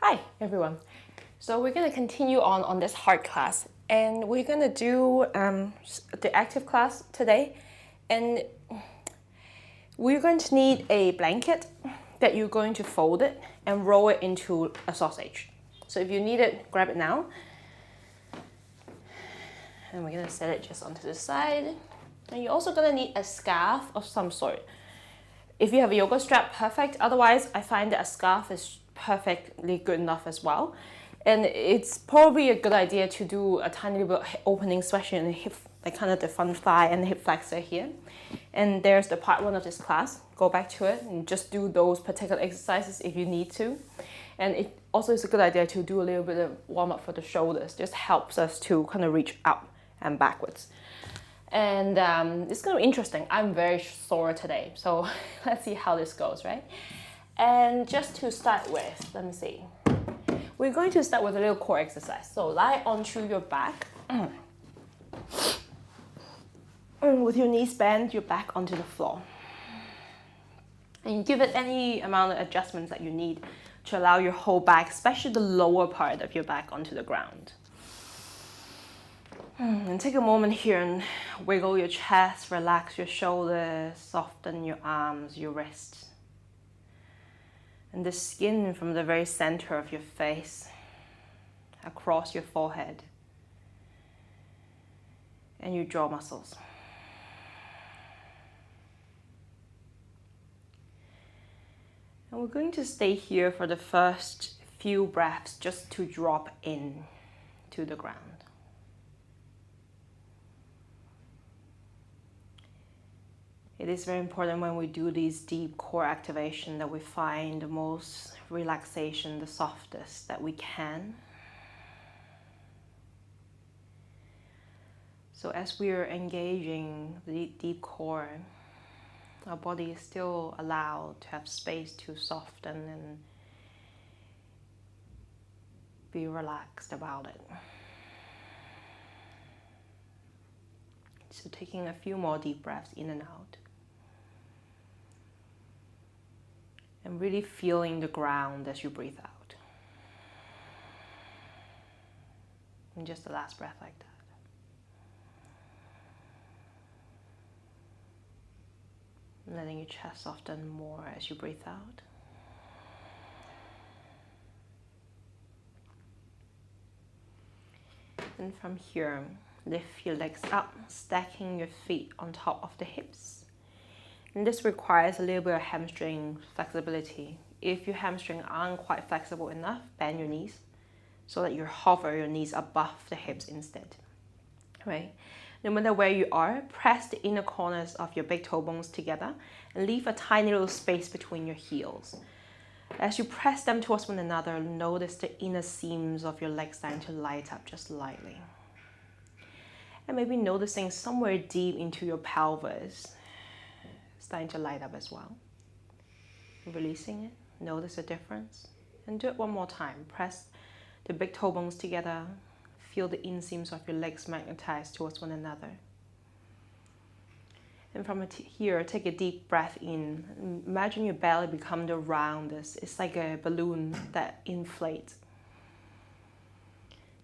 Hi everyone. So we're going to continue on this hard class, and we're going to do the active class today, and we're going to need a blanket that you're going to fold it and roll it into a sausage. So if you need it, grab it now. And we're going to set it just onto the side. And you're also going to need a scarf of some sort. If you have a yoga strap, perfect. Otherwise, I find that a scarf is perfectly good enough as well. And it's probably a good idea to do a tiny little opening, especially in the hip, like kind of the front thigh and the hip flexor here. And there's the part one of this class. Go back to it and just do those particular exercises if you need to. And it also is a good idea to do a little bit of warm up for the shoulders. Just helps us to kind of reach up and backwards. And it's going to be interesting. I'm very sore today, so let's see how this goes, right? And just to start with, let me see. We're going to start with a little core exercise. So lie onto your back. And with your knees bent, your back onto the floor. And give it any amount of adjustments that you need to allow your whole back, especially the lower part of your back, onto the ground. And take a moment here and wiggle your chest, relax your shoulders, soften your arms, your wrists. And the skin from the very center of your face, across your forehead, and your jaw muscles. And we're going to stay here for the first few breaths just to drop in to the ground. It is very important when we do these deep core activation that we find the most relaxation, the softest that we can. So as we are engaging the deep core, our body is still allowed to have space to soften and be relaxed about it. So taking a few more deep breaths in and out. And really feeling the ground as you breathe out. And just the last breath like that. And letting your chest soften more as you breathe out. And from here, lift your legs up, stacking your feet on top of the hips. And this requires a little bit of hamstring flexibility. If your hamstring aren't quite flexible enough, bend your knees so that you hover your knees above the hips instead. Right? No matter where you are, press the inner corners of your big toe bones together and leave a tiny little space between your heels. As you press them towards one another, notice the inner seams of your legs starting to light up just lightly. And maybe noticing somewhere deep into your pelvis, starting to light up as well. Releasing it, notice the difference. And do it one more time. Press the big toe bones together. Feel the inseams of your legs magnetized towards one another. And from here, take a deep breath in. Imagine your belly become the roundest. It's like a balloon that inflates.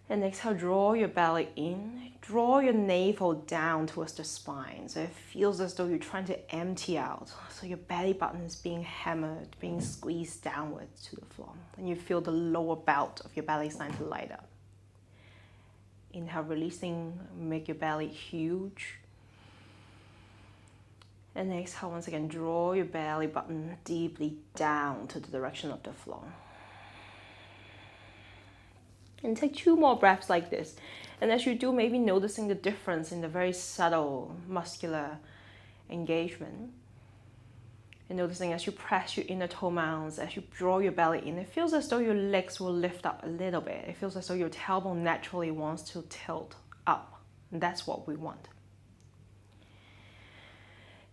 And exhale, draw your belly in. Draw your navel down towards the spine. So it feels as though you're trying to empty out. So your belly button is being hammered, being squeezed downwards to the floor. And you feel the lower belt of your belly starting to light up. Inhale, releasing, make your belly huge. And exhale, once again, draw your belly button deeply down to the direction of the floor. And take 2 more breaths like this. And as you do, maybe noticing the difference in the very subtle muscular engagement. And noticing as you press your inner toe mounds, as you draw your belly in, it feels as though your legs will lift up a little bit. It feels as though your tailbone naturally wants to tilt up. And that's what we want.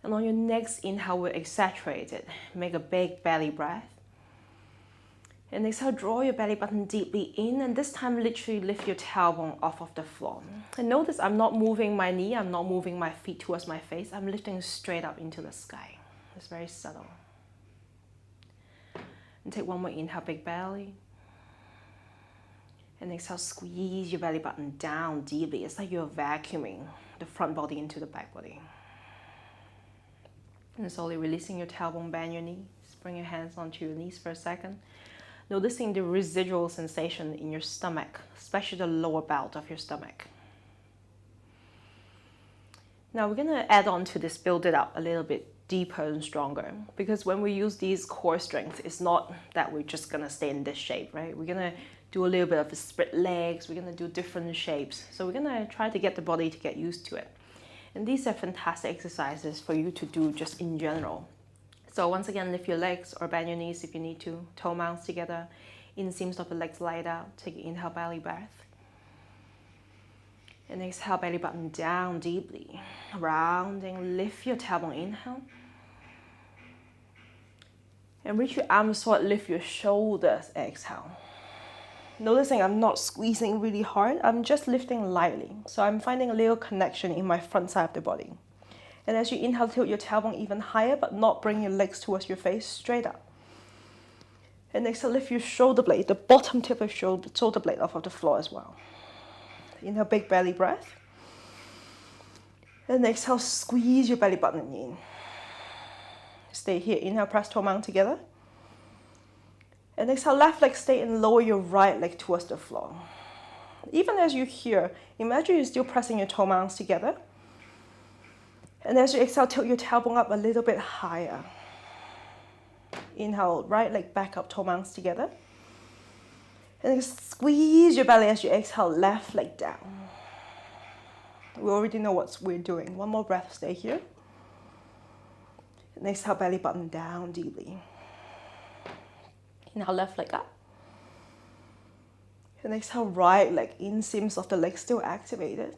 And on your next inhale, we'll exaggerate it. Make a big belly breath. And exhale, draw your belly button deeply in, and this time literally lift your tailbone off of the floor. And notice I'm not moving my knee, I'm not moving my feet towards my face, I'm lifting straight up into the sky. It's very subtle. And take one more inhale, big belly. And exhale, squeeze your belly button down deeply. It's like you're vacuuming the front body into the back body. And slowly releasing your tailbone, bend your knees. Bring your hands onto your knees for a second. Noticing the residual sensation in your stomach, especially the lower belt of your stomach. Now we're gonna add on to this, build it up a little bit deeper and stronger, because when we use these core strength, it's not that we're just gonna stay in this shape, right? We're gonna do a little bit of split legs, we're gonna do different shapes. So we're gonna try to get the body to get used to it. And these are fantastic exercises for you to do just in general. So once again, lift your legs or bend your knees if you need to, toe mounts together, inseams of the legs light out, take an inhale, belly breath. And exhale, belly button down deeply, rounding, lift your tailbone, inhale. And reach your arms forward, lift your shoulders, exhale. Noticing I'm not squeezing really hard, I'm just lifting lightly. So I'm finding a little connection in my front side of the body. And as you inhale, tilt your tailbone even higher, but not bring your legs towards your face, straight up. And exhale, lift your shoulder blade, the bottom tip of your shoulder blade off of the floor as well. Inhale, big belly breath. And exhale, squeeze your belly button in. Stay here, inhale, press toe mount together. And exhale, left leg stay and lower your right leg towards the floor. Even as you're here, imagine you're still pressing your toe mounts together. And as you exhale, tilt your tailbone up a little bit higher. Inhale, right leg back up, toe mounts together. And then squeeze your belly as you exhale, left leg down. We already know what we're doing. One more breath, stay here. And exhale, belly button down deeply. Inhale, left leg up. And exhale, right leg, inseams of the leg still activated.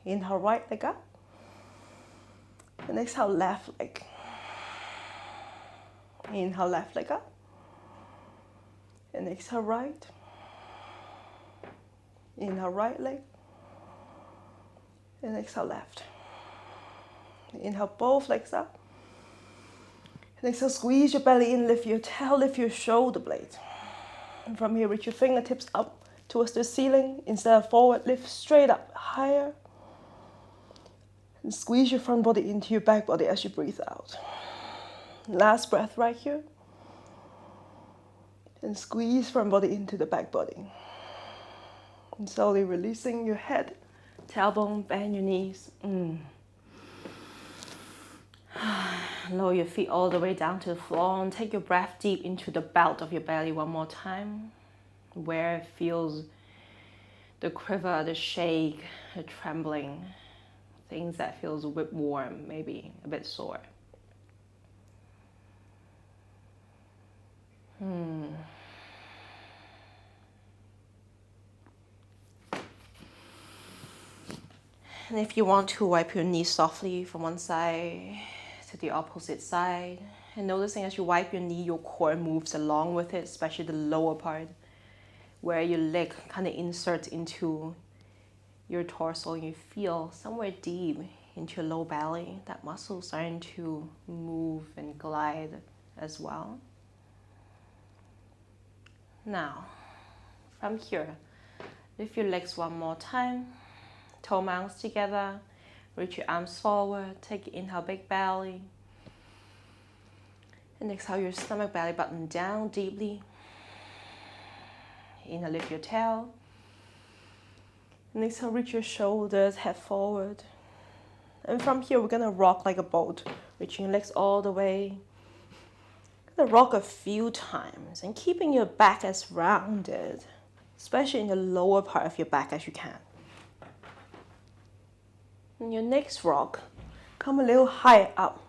Inhale, right leg up. And exhale, left leg. Inhale, left leg up. And exhale, right. Inhale, right leg. And exhale, left. Inhale, both legs up. And exhale, squeeze your belly in, lift your tail, lift your shoulder blades. And from here, reach your fingertips up towards the ceiling. Instead of forward, lift straight up, higher. And squeeze your front body into your back body as you breathe out. Last breath right here. And squeeze front body into the back body. And slowly releasing your head, tailbone, bend your knees. Lower your feet all the way down to the floor and take your breath deep into the belt of your belly one more time. Where it feels the quiver, the shake, the trembling. Things that feels a bit warm, maybe a bit sore. And if you want to, wipe your knees softly from one side to the opposite side. And noticing as you wipe your knee, your core moves along with it, especially the lower part, where your leg kind of inserts into your torso. You feel somewhere deep into your low belly, that muscle starting to move and glide as well. Now, from here, lift your legs one more time, toe mounts together, reach your arms forward, take your inhale, big belly. And exhale, your stomach, belly button down deeply. Inhale, lift your tail. And exhale, reach your shoulders, head forward. And from here, we're gonna rock like a boat, reaching your legs all the way. Gonna rock a few times and keeping your back as rounded, especially in the lower part of your back as you can. And your next rock, come a little higher up.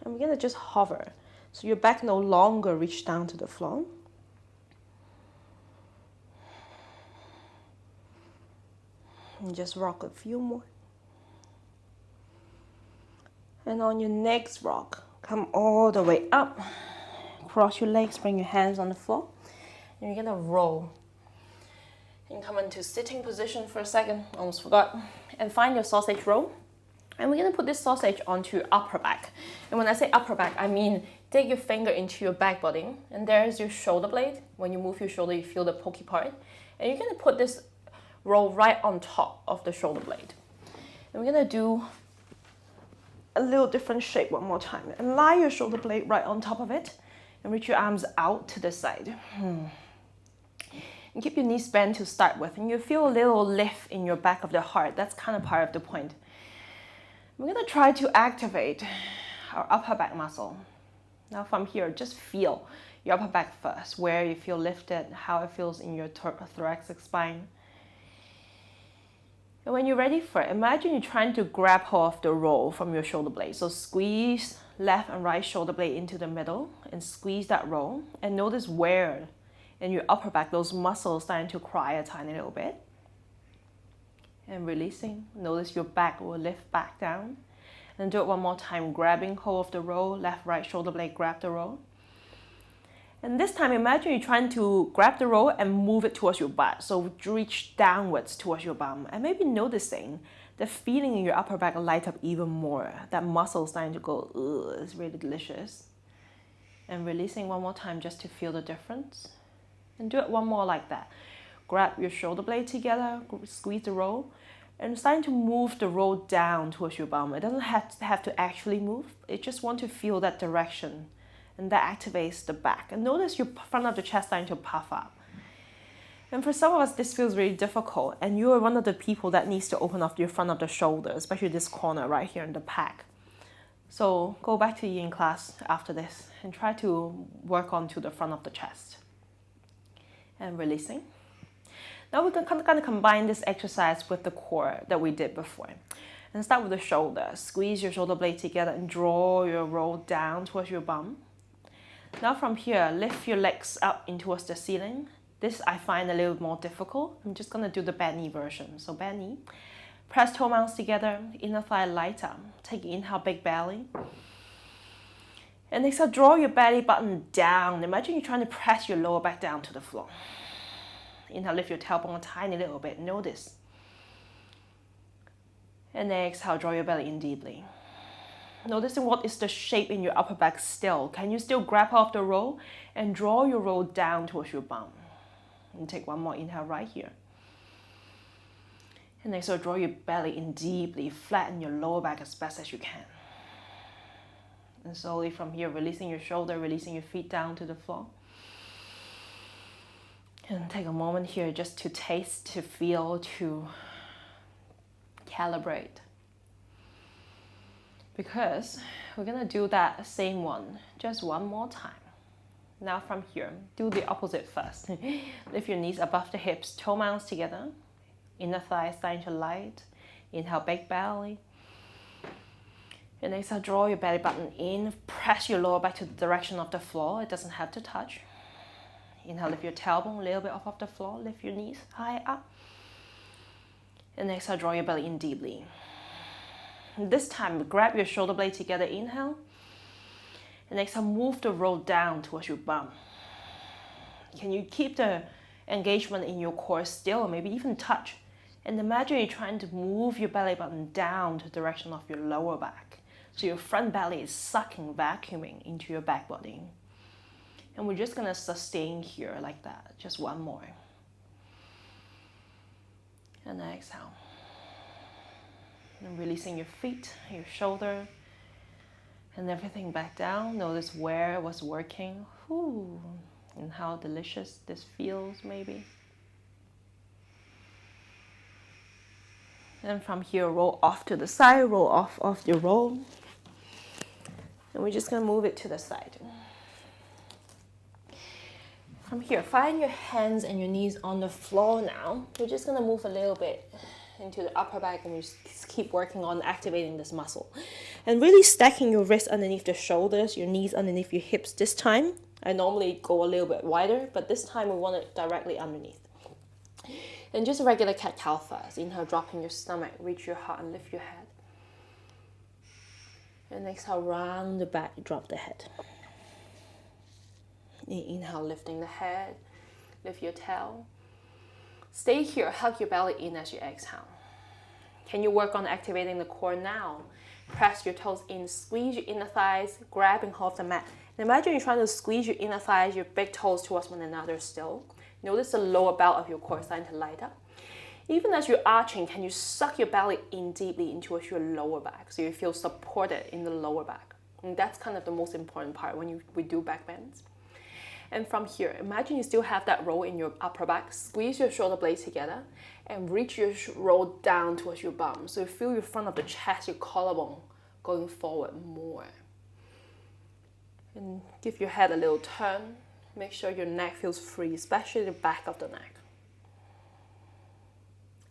And we're gonna just hover. So your back no longer reach down to the floor. And just rock a few more. And on your next rock, come all the way up. Cross your legs, bring your hands on the floor. And you're gonna roll. And come into sitting position for a second, almost forgot. And find your sausage roll. And we're gonna put this sausage onto your upper back. And when I say upper back, I mean take your finger into your back body. And there's your shoulder blade. When you move your shoulder, you feel the pokey part. And you're gonna put this roll right on top of the shoulder blade. And we're gonna do a little different shape one more time. And lie your shoulder blade right on top of it and reach your arms out to the side. And keep your knees bent to start with. And you feel a little lift in your back of the heart. That's kind of part of the point. We're gonna try to activate our upper back muscle. Now from here, just feel your upper back first, where you feel lifted, how it feels in your thoracic spine. And when you're ready for it, imagine you're trying to grab hold of the roll from your shoulder blade. So squeeze left and right shoulder blade into the middle and squeeze that roll. And notice where in your upper back, those muscles starting to cry a tiny little bit. And releasing. Notice your back will lift back down. And do it one more time, grabbing hold of the roll, left, right shoulder blade, grab the roll. And this time, imagine you're trying to grab the roll and move it towards your butt. So reach downwards towards your bum. And maybe noticing the feeling in your upper back light up even more. That muscle starting to go, ugh, it's really delicious. And releasing one more time just to feel the difference. And do it one more like that. Grab your shoulder blade together, squeeze the roll. And starting to move the roll down towards your bum. It doesn't have to actually move. It just want to feel that direction. And that activates the back. And notice your front of the chest starting to puff up. And for some of us, this feels really difficult. And you're one of the people that needs to open up your front of the shoulder, especially this corner right here in the back. So go back to yin class after this and try to work on to the front of the chest. And releasing. Now we're going to combine this exercise with the core that we did before. And start with the shoulder. Squeeze your shoulder blade together and draw your roll down towards your bum. Now from here, lift your legs up in towards the ceiling. This I find a little more difficult. I'm just going to do the bad knee version. So bad knee. Press toe mounts together, inner thigh light up. Take inhale, big belly. And exhale, draw your belly button down. Imagine you're trying to press your lower back down to the floor. Inhale, lift your tailbone a tiny little bit. Notice. And then exhale, draw your belly in deeply. Noticing what is the shape in your upper back still. Can you still grab off the roll and draw your roll down towards your bum? And take one more inhale right here. And exhale, draw your belly in deeply. Flatten your lower back as best as you can. And slowly from here, releasing your shoulder, releasing your feet down to the floor. And take a moment here just to taste, to feel, to calibrate. Because we're going to do that same one just one more time. Now from here, do the opposite first. Lift your knees above the hips, toe mounts together. Inner thighs starting to light. Inhale, big belly. And exhale, draw your belly button in. Press your lower back to the direction of the floor. It doesn't have to touch. Inhale, lift your tailbone a little bit off of the floor. Lift your knees high up. And exhale, draw your belly in deeply. This time, grab your shoulder blade together, inhale. And exhale, move the roll down towards your bum. Can you keep the engagement in your core still, or maybe even touch? And imagine you're trying to move your belly button down to the direction of your lower back. So your front belly is sucking, vacuuming into your back body. And we're just gonna sustain here like that, just one more. And exhale. And releasing your feet, your shoulder, and everything back down. Notice where it was working. Ooh, and how delicious this feels, maybe. And from here, roll off to the side, roll off your roll. And we're just gonna move it to the side. From here, find your hands and your knees on the floor now. We're just gonna move a little bit into the upper back and just keep working on activating this muscle. And really stacking your wrists underneath the shoulders, your knees underneath your hips. This time, I normally go a little bit wider, but this time we want it directly underneath. And just a regular cat-cow first. Inhale, dropping your stomach, reach your heart and lift your head. And exhale, round the back, drop the head. Inhale, lifting the head, lift your tail. Stay here, hug your belly in as you exhale. Can you work on activating the core now? Press your toes in, squeeze your inner thighs, grabbing hold of the mat, Imagine you're trying to squeeze your inner thighs, your big toes towards one another still. Notice the lower belt of your core starting to light up. Even as you're arching, can you suck your belly in deeply into your lower back so you feel supported in the lower back? And that's kind of the most important part when we do back bends. And from here, imagine you still have that roll in your upper back. Squeeze your shoulder blades together and reach your roll down towards your bum. So you feel your front of the chest, your collarbone going forward more. And give your head a little turn. Make sure your neck feels free, especially the back of the neck.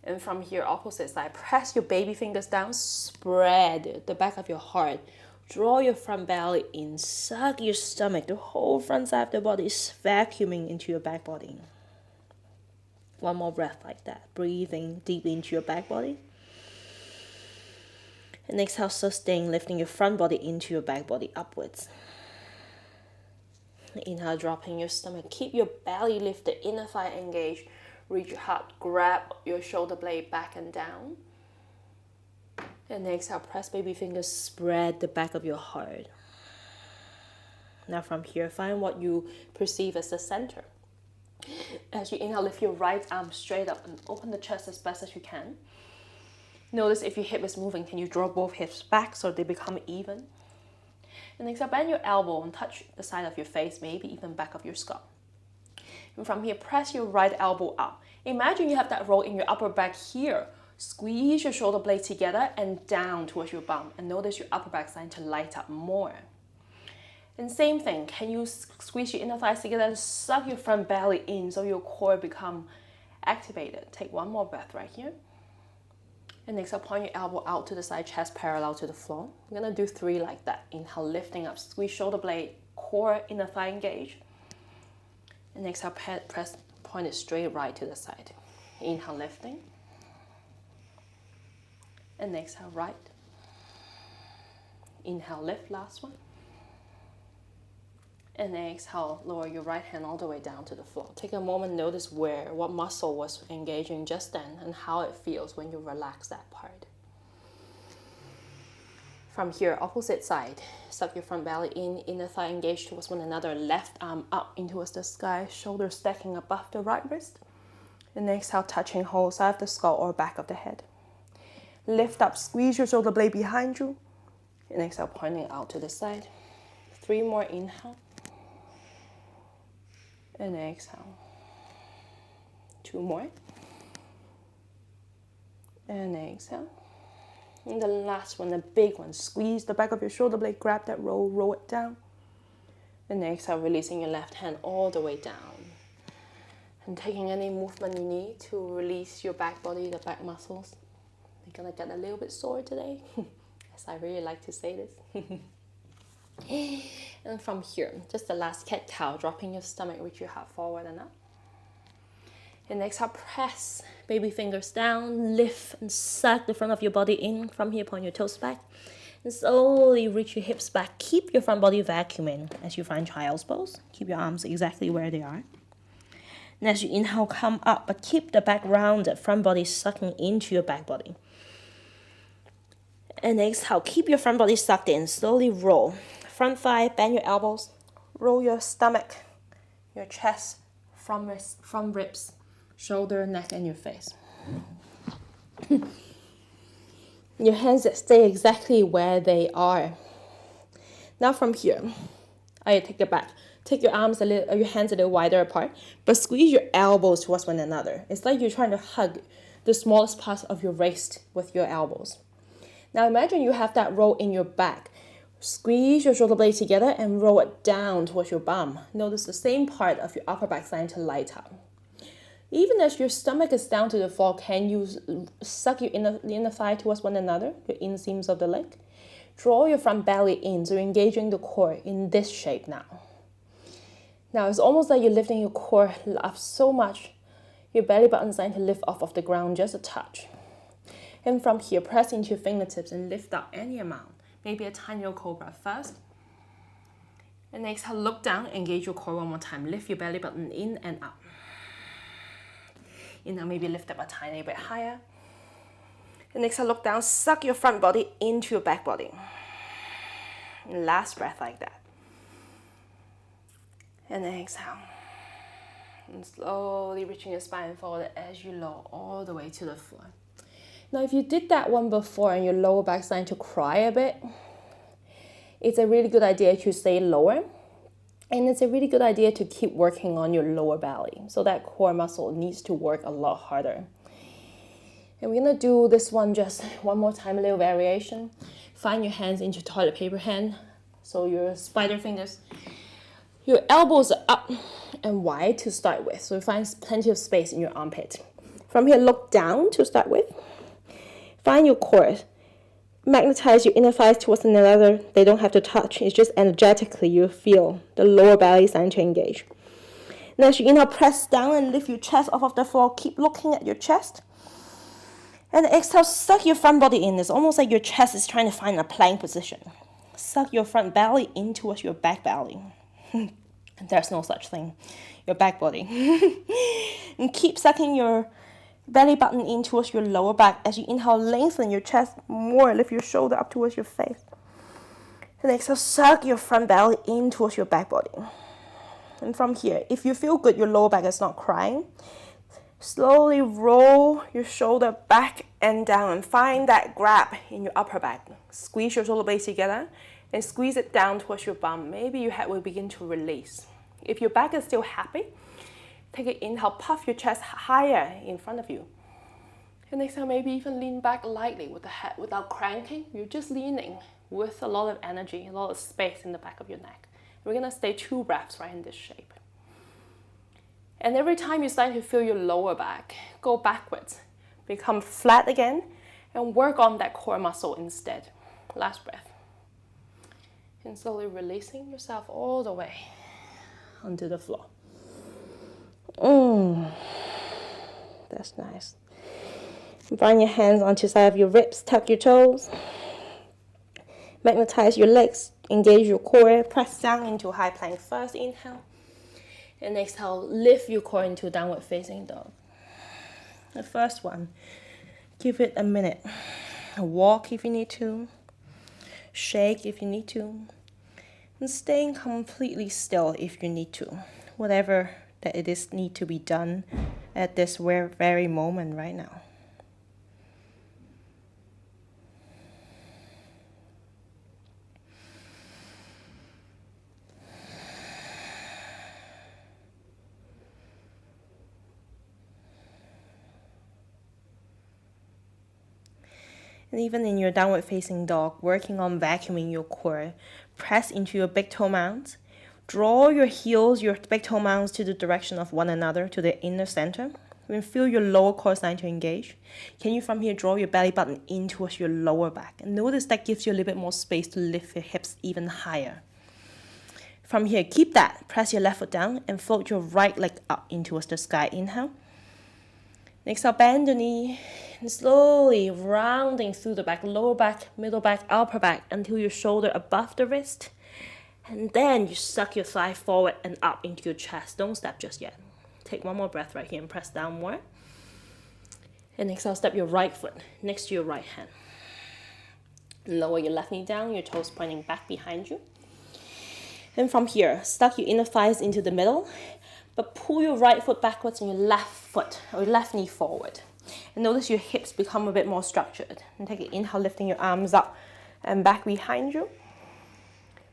And from here, opposite side, press your baby fingers down, spread the back of your heart. Draw your front belly in, suck your stomach, the whole front side of the body is vacuuming into your back body. One more breath like that, breathing deeply into your back body. And exhale, sustain, lifting your front body into your back body upwards. Inhale, dropping your stomach. Keep your belly lifted, inner thigh engaged. Reach your heart, grab your shoulder blade back and down. And exhale, press baby fingers, spread the back of your heart. Now from here, find what you perceive as the center. As you inhale, lift your right arm straight up and open the chest as best as you can. Notice if your hip is moving, can you draw both hips back so they become even? And exhale, bend your elbow and touch the side of your face, maybe even back of your skull. And from here, press your right elbow up. Imagine you have that roll in your upper back here. Squeeze your shoulder blades together and down towards your bum. And notice your upper back starting to light up more. And same thing, can you squeeze your inner thighs together and suck your front belly in so your core become activated. Take one more breath right here. And exhale, point your elbow out to the side, chest parallel to the floor. We're gonna do 3 like that. Inhale, lifting up, squeeze shoulder blade, core, inner thigh engage. And exhale, press, point it straight right to the side. Inhale, lifting. And exhale, right. Inhale, lift, last one. And then exhale, lower your right hand all the way down to the floor. Take a moment, notice what muscle was engaging just then and how it feels when you relax that part. From here, opposite side, suck your front belly in, inner thigh engaged towards one another, left arm up in towards the sky, shoulders stacking above the right wrist. And exhale, touching whole side of the skull or back of the head. Lift up, squeeze your shoulder blade behind you. And exhale, pointing out to the side. 3 more, inhale. And exhale. 2 more. And exhale. And the last one, the big one. Squeeze the back of your shoulder blade, grab that roll it down. And exhale, releasing your left hand all the way down. And taking any movement you need to release your back body, the back muscles. They're gonna get a little bit sore today, as I really like to say this. And from here, just the last cat-cow, dropping your stomach, reach your heart forward and up. And exhale, press baby fingers down, lift and suck the front of your body in. From here, point your toes back. And slowly reach your hips back. Keep your front body vacuuming as you find child's pose. Keep your arms exactly where they are. And as you inhale, come up, but keep the back rounded, front body sucking into your back body. And exhale, keep your front body sucked in. Slowly roll. Front thigh, bend your elbows. Roll your stomach, your chest, from ribs, shoulder, neck, and your face. Your hands stay exactly where they are. Now from here, I take it back. Take your arms your hands a little wider apart, but squeeze your elbows towards one another. It's like you're trying to hug the smallest part of your wrist with your elbows. Now imagine you have that roll in your back. Squeeze your shoulder blades together and roll it down towards your bum. Notice the same part of your upper back starting to light up. Even as your stomach is down to the floor, can you suck your inner thigh towards one another, your inseams of the leg? Draw your front belly in, so you're engaging the core in this shape now. Now it's almost like you're lifting your core up so much, your belly button is starting to lift off of the ground just a touch. And from here, press into your fingertips and lift up any amount. Maybe a tiny little cobra first. And exhale, look down, engage your core one more time. Lift your belly button in and up. Inhale, maybe lift up a tiny bit higher. And exhale, look down, suck your front body into your back body. And last breath like that. And exhale. And slowly reaching your spine forward as you lower all the way to the floor. Now, if you did that one before and your lower back starting to cry a bit, it's a really good idea to stay lower. And it's a really good idea to keep working on your lower belly. So that core muscle needs to work a lot harder. And we're going to do this one just one more time, a little variation. Find your hands into toilet paper hand. So your spider fingers. Your elbows are up and wide to start with. So you find plenty of space in your armpit. From here, look down to start with. Find your core. Magnetize your inner thighs towards one another. They don't have to touch. It's just energetically you feel the lower belly starting to engage. And as you inhale, press down and lift your chest off of the floor. Keep looking at your chest. And exhale, suck your front body in. It's almost like your chest is trying to find a plank position. Suck your front belly in towards your back belly. There's no such thing. Your back body. And keep sucking your belly button in towards your lower back. As you inhale, lengthen your chest more. Lift your shoulder up towards your face. And exhale, suck your front belly in towards your back body. And from here, if you feel good, your lower back is not crying, slowly roll your shoulder back and down and find that grab in your upper back. Squeeze your shoulder blades together and squeeze it down towards your bum. Maybe your head will begin to release. If your back is still happy, take an inhale, puff your chest higher in front of you. And exhale, maybe even lean back lightly with the head without cranking. You're just leaning with a lot of energy, a lot of space in the back of your neck. We're going to stay 2 breaths right in this shape. And every time you start to feel your lower back, go backwards. Become flat again and work on that core muscle instead. Last breath. And slowly releasing yourself all the way onto the floor. That's nice. Bring your hands onto the side of your ribs, tuck your toes. Magnetize your legs, engage your core, press down into high plank first, inhale. And exhale, lift your core into downward facing dog. The first one, give it a minute. Walk if you need to, shake if you need to, and staying completely still if you need to. Whatever that it is need to be done at this very moment right now. And even in your downward facing dog, working on vacuuming your core, press into your big toe mounds. Draw your heels, your big toe mounds to the direction of one another, to the inner center. When feel your lower core starting to engage, can you from here draw your belly button in towards your lower back? And notice that gives you a little bit more space to lift your hips even higher. From here, keep that. Press your left foot down and float your right leg up in towards the sky. Inhale. Exhale, bend the knee and slowly rounding through the back, lower back, middle back, upper back until your shoulder above the wrist. And then you suck your thigh forward and up into your chest. Don't step just yet. Take one more breath right here and press down more. And exhale, step your right foot next to your right hand. Lower your left knee down, your toes pointing back behind you. And from here, stuck your inner thighs into the middle, but pull your right foot backwards and your left foot or your left knee forward. And notice your hips become a bit more structured. And take an inhale, lifting your arms up and back behind you.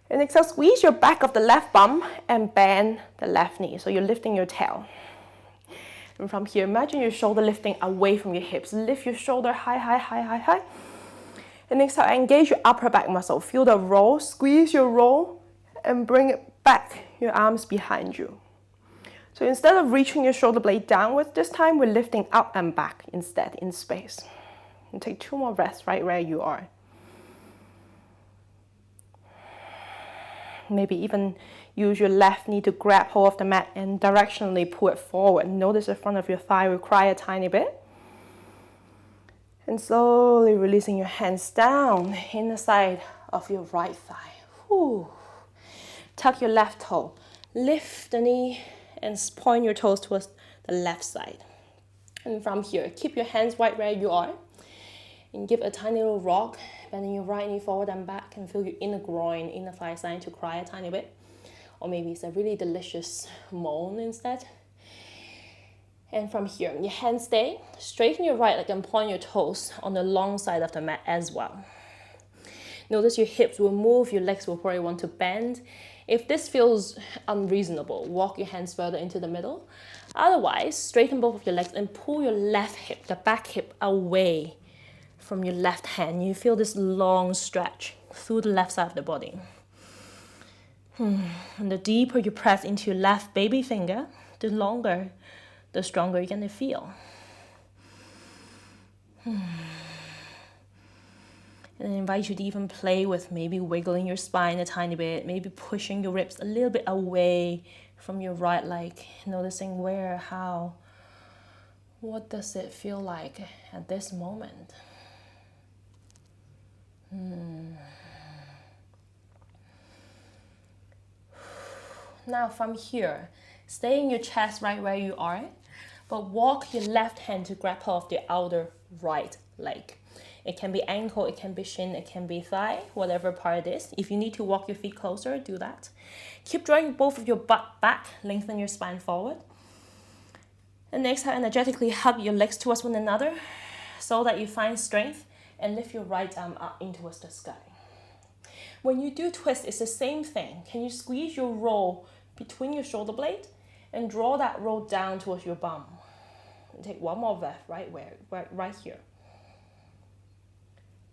And exhale, squeeze your back of the left bum and bend the left knee. So you're lifting your tail. And from here, imagine your shoulder lifting away from your hips. Lift your shoulder high, high, high, high, high. And exhale, engage your upper back muscle. Feel the roll, squeeze your roll, and bring it back, your arms behind you. So instead of reaching your shoulder blade downwards, this time we're lifting up and back instead in space. And take 2 more breaths right where you are. Maybe even use your left knee to grab hold of the mat and directionally pull it forward. Notice the front of your thigh will cry a tiny bit. And slowly releasing your hands down in the side of your right thigh. Whew. Tuck your left toe. Lift the knee and point your toes towards the left side. And from here, keep your hands right where you are. And give a tiny little rock, bending your right knee forward and back, and feel your inner groin, inner thigh starting to cry a tiny bit. or maybe it's a really delicious moan instead. And from here, your hands stay. Straighten your right leg and point your toes on the long side of the mat as well. Notice your hips will move, your legs will probably want to bend. If this feels unreasonable, walk your hands further into the middle. Otherwise, straighten both of your legs and pull your left hip, the back hip, away from your left hand. You feel this long stretch through the left side of the body. And the deeper you press into your left baby finger, the longer, the stronger you're going to feel. And I invite you to even play with maybe wiggling your spine a tiny bit, maybe pushing your ribs a little bit away from your right leg, noticing where, how, what does it feel like at this moment. Now from here, stay in your chest right where you are, but walk your left hand to grab hold of the outer right leg. It can be ankle, it can be shin, it can be thigh, whatever part it is. If you need to walk your feet closer, do that. Keep drawing both of your butt back, lengthen your spine forward. And exhale, energetically hug your legs towards one another so that you find strength, and lift your right arm up in towards the sky. When you do twist, it's the same thing. Can you squeeze your roll between your shoulder blade and draw that roll down towards your bum? And take one more breath right here.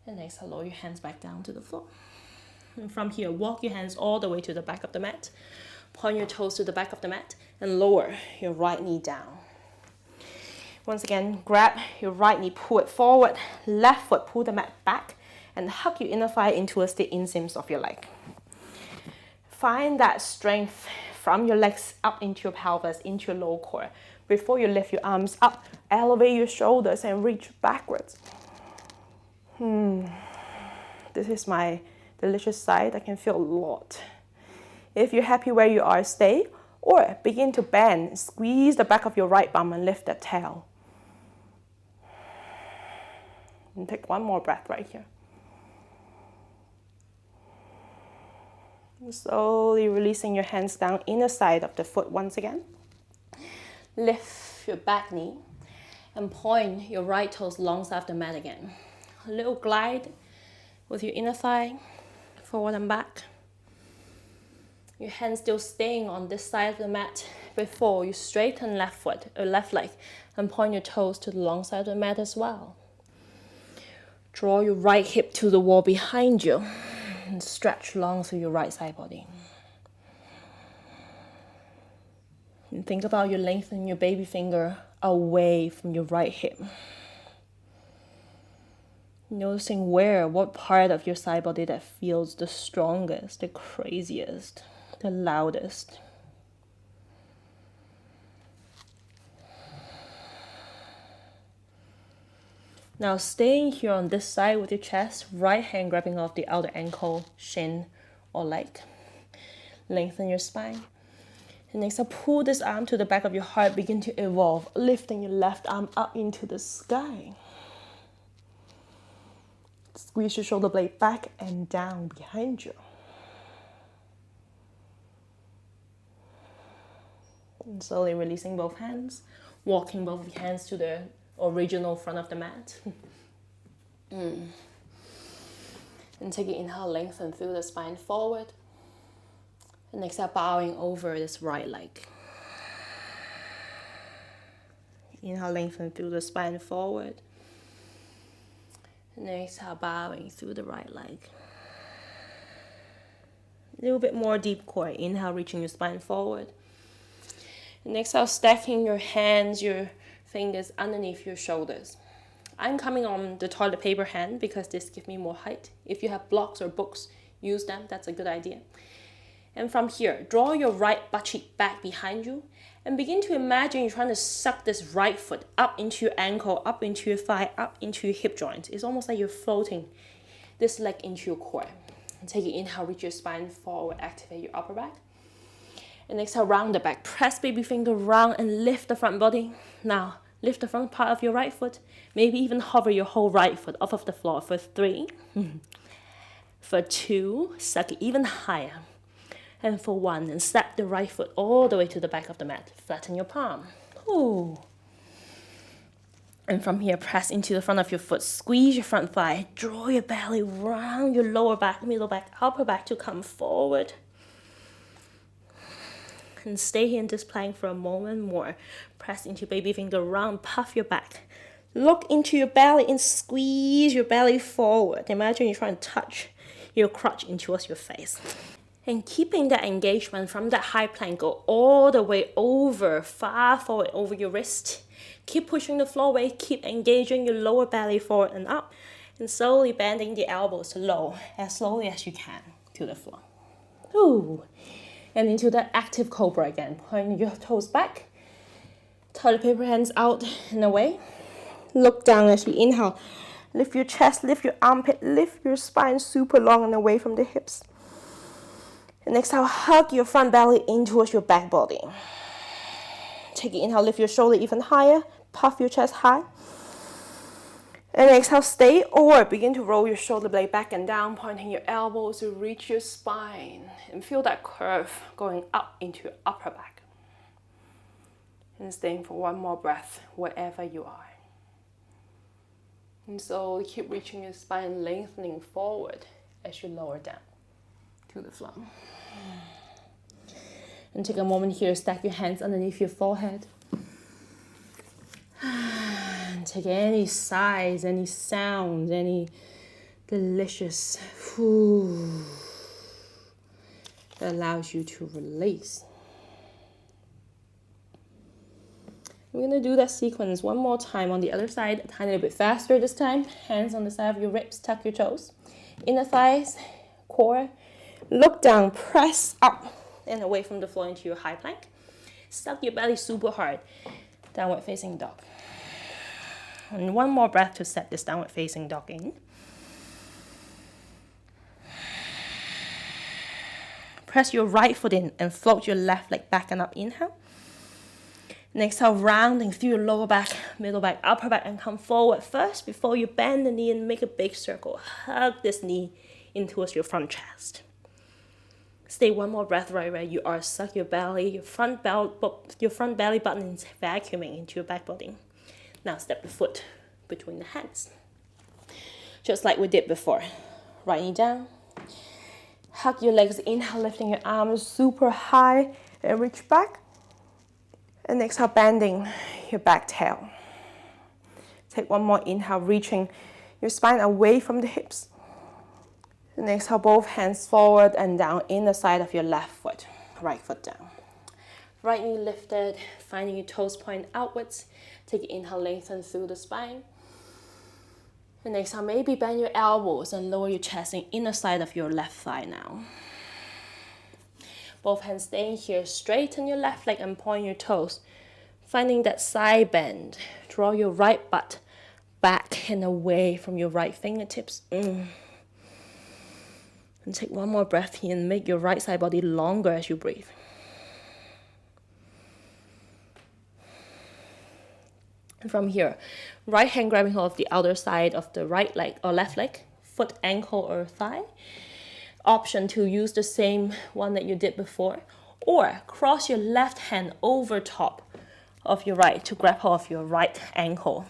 And exhale, lower your hands back down to the floor. And from here, walk your hands all the way to the back of the mat. Point your toes to the back of the mat and lower your right knee down. Once again, grab your right knee, pull it forward, left foot, pull the mat back, and hug your inner thigh in towards the inseams of your leg. Find that strength from your legs up into your pelvis, into your lower core. Before you lift your arms up, elevate your shoulders and reach backwards. This is my delicious side. I can feel a lot. If you're happy where you are, stay, or begin to bend. Squeeze the back of your right bum and lift that tail. And take one more breath right here. Slowly releasing your hands down inner side of the foot once again. Lift your back knee and point your right toes alongside of the mat again. A little glide with your inner thigh, forward and back. Your hands still staying on this side of the mat before you straighten left foot or left leg and point your toes to the long side of the mat as well. Draw your right hip to the wall behind you and stretch long through your right side body. And think about you lengthening your baby finger away from your right hip. Noticing what part of your side body that feels the strongest, the craziest, the loudest. Now staying here on this side with your chest, right hand grabbing off the outer ankle, shin, or leg. Lengthen your spine. And next, pull this arm to the back of your heart, begin to evolve, lifting your left arm up into the sky. Squeeze your shoulder blade back and down behind you. And slowly releasing both hands, walking both of your hands to the original front of the mat. And take an inhale, lengthen through the spine forward. And exhale, bowing over this right leg. Inhale, lengthen through the spine forward. And exhale, bowing through the right leg. A little bit more deep core. Inhale, reaching your spine forward. And exhale, stacking your hands, your fingers underneath your shoulders. I'm coming on the toilet paper hand because this gives me more height. If you have blocks or books, use them. That's a good idea. And from here, draw your right butt cheek back behind you and begin to imagine you're trying to suck this right foot up into your ankle, up into your thigh, up into your hip joint. It's almost like you're floating this leg into your core. And take an inhale, reach your spine forward, activate your upper back. And exhale, round the back. Press baby finger round and lift the front body. Now, lift the front part of your right foot. Maybe even hover your whole right foot off of the floor for 3. For 2, suck it even higher. And for 1, and step the right foot all the way to the back of the mat. Flatten your palm. Ooh. And from here, press into the front of your foot. Squeeze your front thigh. Draw your belly round your lower back, middle back, upper back to come forward. And stay here in this plank for a moment more. Press into baby finger round, puff your back. Look into your belly and squeeze your belly forward. Imagine you're trying to touch your crotch in towards your face. And keeping that engagement from that high plank, go all the way over, far forward over your wrist. Keep pushing the floor away, keep engaging your lower belly forward and up, and slowly bending the elbows low, as slowly as you can to the floor. Ooh. And into that active cobra again. Point your toes back, toilet paper hands out and away. Look down as you inhale. Lift your chest, lift your armpit, lift your spine super long and away from the hips. And exhale, hug your front belly in towards your back body. Take an inhale, lift your shoulder even higher, puff your chest high. And exhale, stay or begin to roll your shoulder blade back and down, pointing your elbows to reach your spine. And feel that curve going up into your upper back. And staying for 1 more breath wherever you are. And slowly keep reaching your spine, lengthening forward as you lower down to the floor. And take a moment here, stack your hands underneath your forehead. And take any sighs, any sounds, any delicious food that allows you to release. We're going to do that sequence 1 more time on the other side, a tiny bit faster this time. Hands on the side of your ribs, tuck your toes. Inner thighs, core. Look down, press up and away from the floor into your high plank. Suck your belly super hard. Downward facing dog. And 1 more breath to set this downward facing dog in. Press your right foot in and float your left leg back and up. Inhale. And exhale, rounding through your lower back, middle back, upper back, and come forward first before you bend the knee and make a big circle. Hug this knee in towards your front chest. Stay 1 more breath right where you are. Suck your belly, your front belly button is vacuuming into your back body. Now step the foot between the hands. Just like we did before. Right knee down. Hug your legs, inhale, lifting your arms super high and reach back. And exhale, bending your back tail. Take 1 more inhale, reaching your spine away from the hips. And exhale, both hands forward and down in the side of your left foot. Right foot down. Right knee lifted, finding your toes point outwards. Take an inhale, lengthen through the spine. And exhale, maybe bend your elbows and lower your chest in inner side of your left thigh now. Both hands staying here. Straighten your left leg and point your toes. Finding that side bend. Draw your right butt back and away from your right fingertips. And take 1 more breath here and make your right side body longer as you breathe. And from here, right hand grabbing hold of the outer side of the right leg or left leg, foot, ankle, or thigh. Option to use the same one that you did before, or cross your left hand over top of your right to grab hold of your right ankle.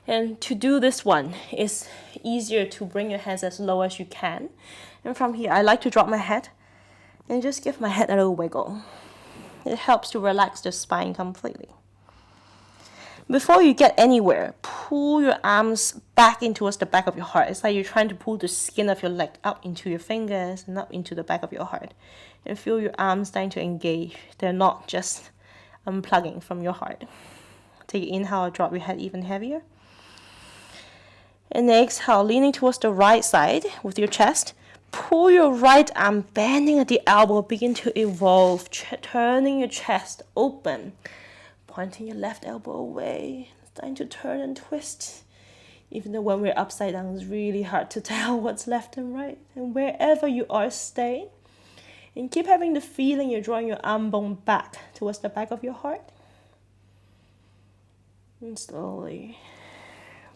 And to do this one, it's easier to bring your hands as low as you can. And from here, I like to drop my head and just give my head a little wiggle. It helps to relax the spine completely. Before you get anywhere, pull your arms back in towards the back of your heart. It's like you're trying to pull the skin of your leg up into your fingers and up into the back of your heart. And feel your arms starting to engage. They're not just unplugging from your heart. Take an inhale, drop your head even heavier. And exhale, leaning towards the right side with your chest. Pull your right arm, bending at the elbow, begin to evolve, turning your chest open. Pointing your left elbow away, starting to turn and twist. Even though when we're upside down, it's really hard to tell what's left and right. And wherever you are, stay. And keep having the feeling you're drawing your arm bone back towards the back of your heart. And slowly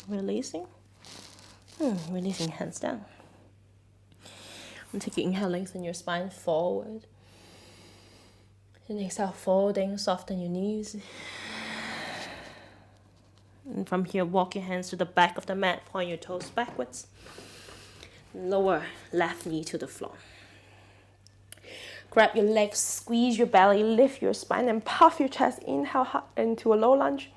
releasing. Releasing hands down. And take an inhale, lengthen your spine forward. And exhale, folding, soften your knees. And from here, walk your hands to the back of the mat, point your toes backwards. Lower left knee to the floor. Grab your legs, squeeze your belly, lift your spine, and puff your chest. Inhale into a low lunge.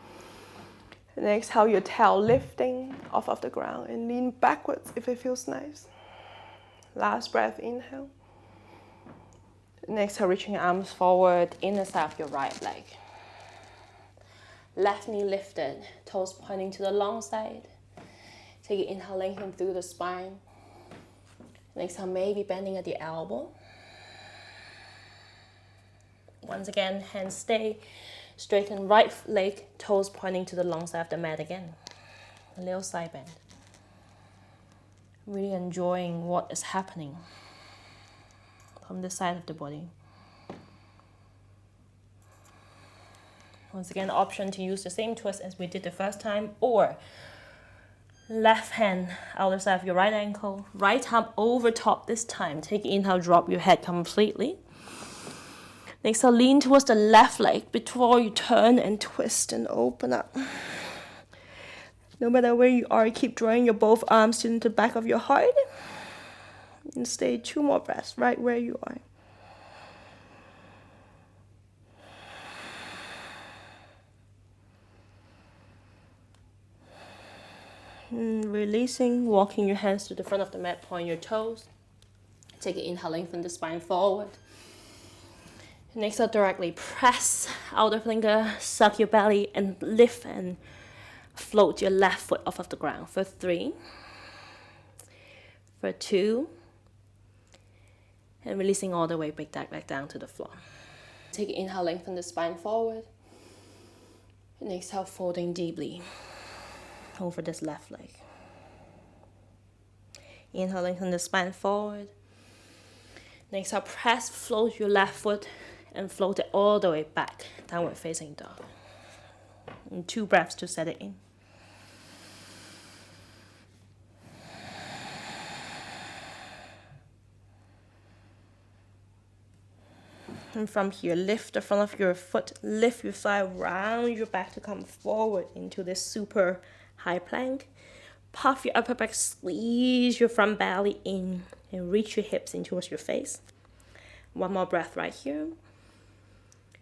And exhale, your tail lifting off of the ground and lean backwards if it feels nice. Last breath, inhale. And exhale, reaching your arms forward, inner side of your right leg. Left knee lifted, toes pointing to the long side. Take an inhale, lengthen through the spine. And exhale, maybe bending at the elbow. Once again, hands stay. Straighten right leg, toes pointing to the long side of the mat again. A little side bend. Really enjoying what is happening from this side of the body. Once again, option to use the same twist as we did the first time, or left hand outer side of your right ankle, right arm over top this time. Take an inhale, drop your head completely. Exhale, lean towards the left leg before you turn and twist and open up. No matter where you are, keep drawing your both arms into the back of your heart. And stay 2 more breaths right where you are. And releasing, walking your hands to the front of the mat, point your toes. Take an inhale, lengthen the spine forward. And exhale, directly press outer finger, suck your belly, and lift and float your left foot off of the ground for 3, for 2, and releasing all the way, bring that back down to the floor. Take an inhale, lengthen the spine forward, and exhale, folding deeply over this left leg. Inhale, lengthen the spine forward, and exhale, press, float your left foot, and float it all the way back, downward facing dog. And 2 breaths to set it in. And from here, lift the front of your foot, lift your thigh, round your back to come forward into this super high plank. Puff your upper back, squeeze your front belly in, and reach your hips in towards your face. 1 more breath right here.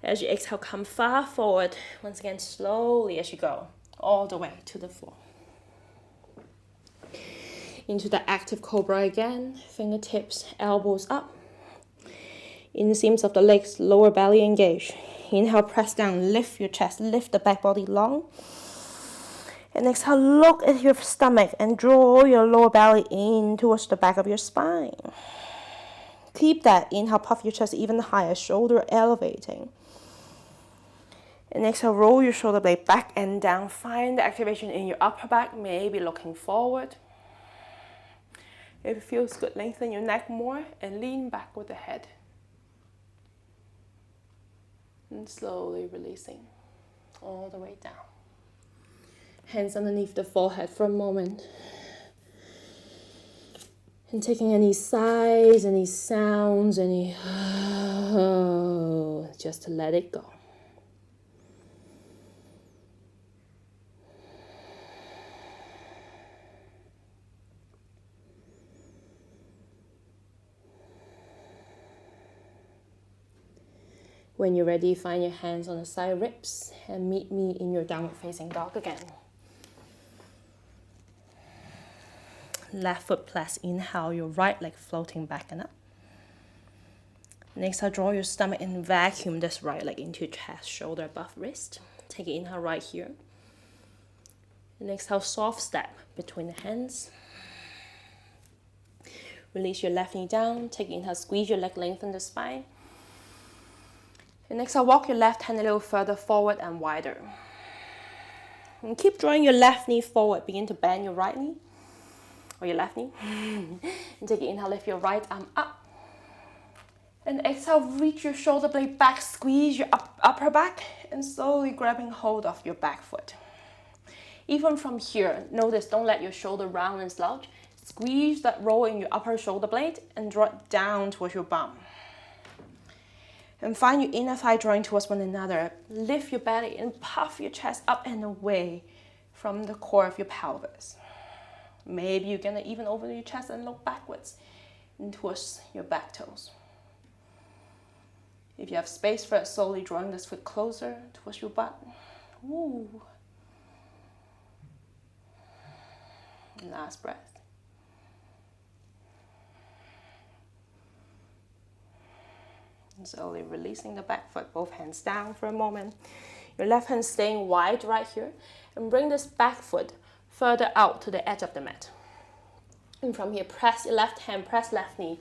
As you exhale, come far forward. Once again, slowly as you go, all the way to the floor. Into the active cobra again. Fingertips, elbows up. Inseams of the legs, lower belly engage. Inhale, press down, lift your chest, lift the back body long. And exhale, look at your stomach and draw your lower belly in towards the back of your spine. Keep that. Inhale, puff your chest even higher, shoulder elevating. And exhale, roll your shoulder blade back and down. Find the activation in your upper back, maybe looking forward. If it feels good, lengthen your neck more and lean back with the head. And slowly releasing all the way down. Hands underneath the forehead for a moment. And taking any sighs, any sounds, any just to let it go. When you're ready, find your hands on the side ribs and meet me in your downward facing dog again. Left foot press, inhale, your right leg floating back and up. Next, draw your stomach and vacuum this right leg into your chest, shoulder above wrist. Take an inhale right here. And exhale, soft step between the hands. Release your left knee down. Take an inhale, squeeze your leg, lengthen the spine. And exhale, walk your left hand a little further forward and wider. And keep drawing your left knee forward. Begin to bend your right knee. Or your left knee. And take an inhale, lift your right arm up. And exhale, reach your shoulder blade back, squeeze your upper back, and slowly grabbing hold of your back foot. Even from here, notice, don't let your shoulder round and slouch. Squeeze that roll in your upper shoulder blade and draw it down towards your bum. And find your inner thigh drawing towards one another. Lift your belly and puff your chest up and away from the core of your pelvis. Maybe you're gonna even open your chest and look backwards and towards your back toes. If you have space for it, slowly drawing this foot closer towards your butt. Woo. Last breath. And slowly releasing the back foot, both hands down for a moment. Your left hand staying wide right here. And bring this back foot further out to the edge of the mat. And from here, press your left hand, press left knee.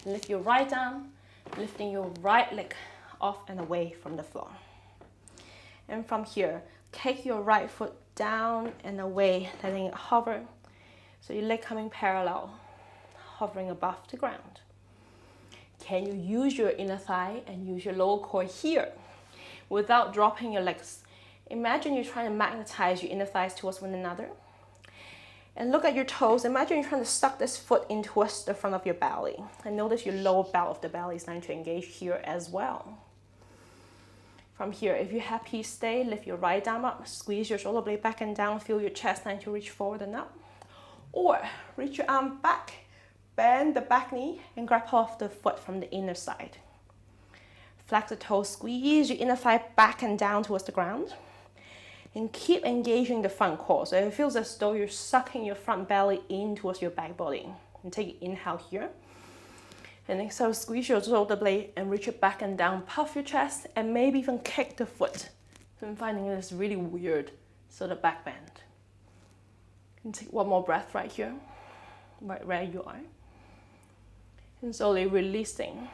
Lift your right arm, lifting your right leg off and away from the floor. And from here, take your right foot down and away, letting it hover. So your leg coming parallel, hovering above the ground. Can you use your inner thigh and use your lower core here without dropping your legs? Imagine you're trying to magnetize your inner thighs towards one another. And look at your toes. Imagine you're trying to suck this foot in towards the front of your belly. And notice your lower belt of the belly is starting to engage here as well. From here, if you're happy, stay. Lift your right arm up. Squeeze your shoulder blade back and down. Feel your chest starting to reach forward and up. Or reach your arm back. Bend the back knee and grab off the foot from the inner side. Flex the toes. Squeeze your inner thigh back and down towards the ground. And keep engaging the front core. So it feels as though you're sucking your front belly in towards your back body. And take an inhale here. And exhale, squeeze your shoulder blade and reach it back and down. Puff your chest and maybe even kick the foot. I'm finding this really weird sort of back bend. And take one more breath right here, right where you are. And slowly releasing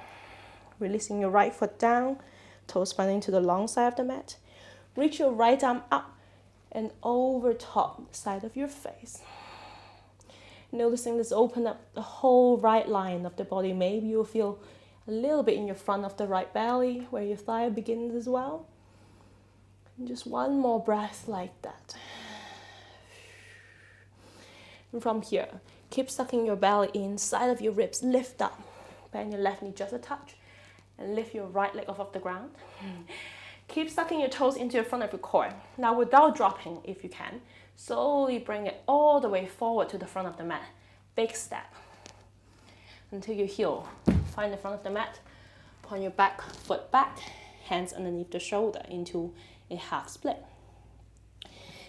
your right foot down, toes pointing to the long side of the mat. Reach your right arm up and over top side of your face. Noticing this open up the whole right line of the body. Maybe you'll feel a little bit in your front of the right belly where your thigh begins as well. And just one more breath like that. And from here, keep sucking your belly inside of your ribs. Lift up. Bend your left knee just a touch. And lift your right leg off the ground. Keep sucking your toes into the front of your core. Now without dropping, if you can, slowly bring it all the way forward to the front of the mat. Big step. Until your heel find the front of the mat. Point your back foot back, hands underneath the shoulder into a half split.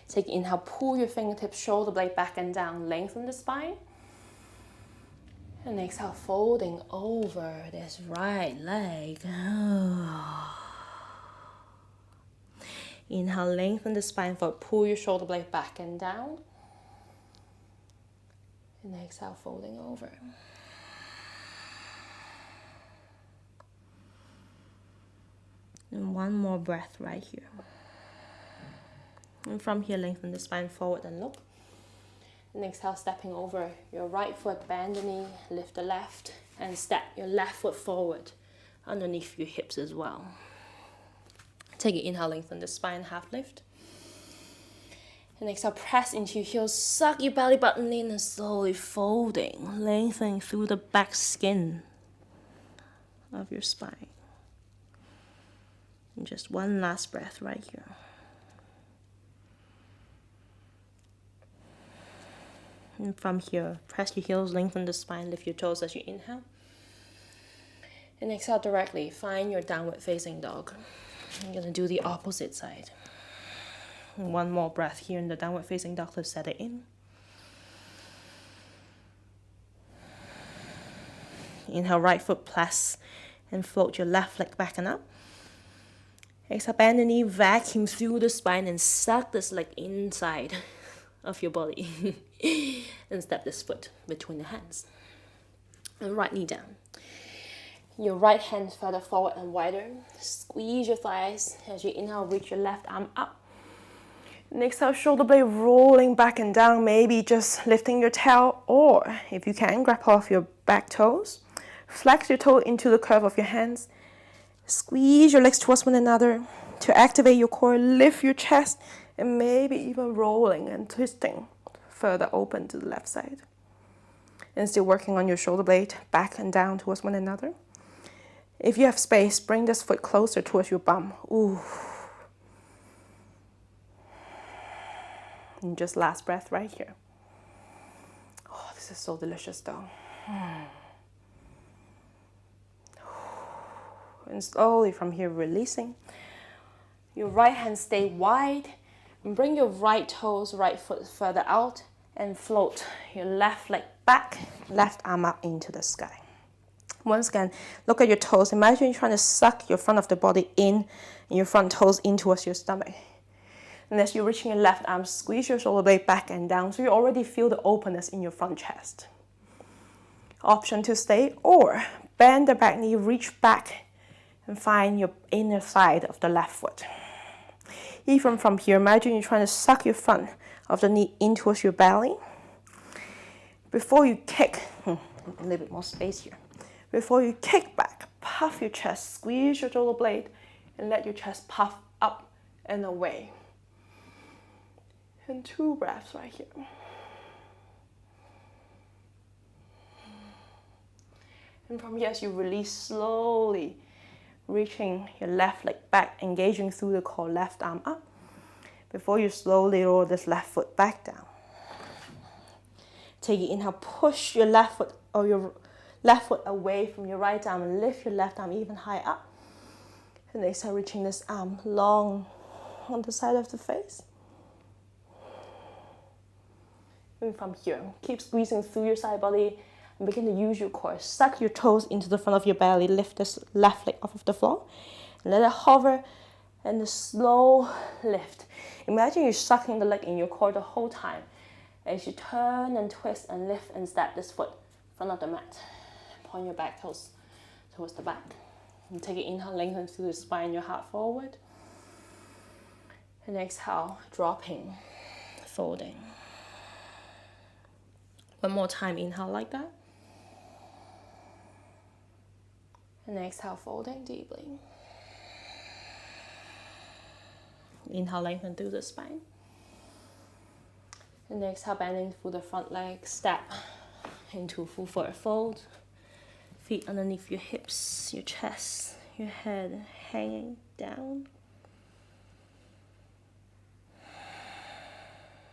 Take an inhale, pull your fingertips, shoulder blade back and down, lengthen the spine. And exhale, folding over this right leg. Inhale, lengthen the spine forward, pull your shoulder blade back and down. And exhale, folding over. And one more breath right here. And from here, lengthen the spine forward and look. And exhale, stepping over your right foot, bend the knee, lift the left, and step your left foot forward underneath your hips as well. Take an inhale, lengthen the spine, half lift. And exhale, press into your heels, suck your belly button in and slowly folding, lengthening through the back skin of your spine. And just one last breath right here. And from here, press your heels, lengthen the spine, lift your toes as you inhale. And exhale directly, find your downward facing dog. I'm going to do the opposite side. And one more breath here in the downward facing dog to set it in. Inhale, right foot press and float your left leg back and up. Exhale, bend the knee, vacuum through the spine and suck this leg inside of your body. And step this foot between the hands. And right knee down. Your right hand further forward and wider. Squeeze your thighs as you inhale, reach your left arm up. And exhale, shoulder blade rolling back and down, maybe just lifting your tail, or if you can, grab off your back toes. Flex your toe into the curve of your hands. Squeeze your legs towards one another to activate your core, lift your chest, and maybe even rolling and twisting further open to the left side. And still working on your shoulder blade back and down towards one another. If you have space, bring this foot closer towards your bum. Ooh. And just last breath right here. Oh, this is so delicious though. And slowly from here, releasing. Your right hand stay wide. And bring your right toes, right foot further out. And float your left leg back, left arm up into the sky. Once again, look at your toes. Imagine you're trying to suck your front of the body in and your front toes in towards your stomach. And as you're reaching your left arm, squeeze your shoulder blade back and down so you already feel the openness in your front chest. Option to stay, or bend the back knee, reach back and find your inner side of the left foot. Even from here, imagine you're trying to suck your front of the knee in towards your belly. Before you kick, a little bit more space here. Before you kick back, puff your chest, squeeze your shoulder blade, and let your chest puff up and away. And 2 breaths right here. And from here, as you release slowly, reaching your left leg back, engaging through the core, left arm up. Before you slowly roll this left foot back down. Take it inhale, push your left foot or your left foot away from your right arm and lift your left arm even higher up. And exhale, reaching this arm long on the side of the face. And from here, keep squeezing through your side body and begin to use your core. Suck your toes into the front of your belly. Lift this left leg off of the floor. Let it hover and a slow lift. Imagine you're sucking the leg in your core the whole time. As you turn and twist and lift and step this foot in front of the mat. Point your back toes towards the back. And take an inhale, lengthen through the spine, your heart forward. And exhale, dropping, folding. One more time, inhale like that. And exhale, folding deeply. Inhale, lengthen through the spine. And exhale, bending through the front leg, step into full forward fold. Feet underneath your hips, your chest, your head hanging down.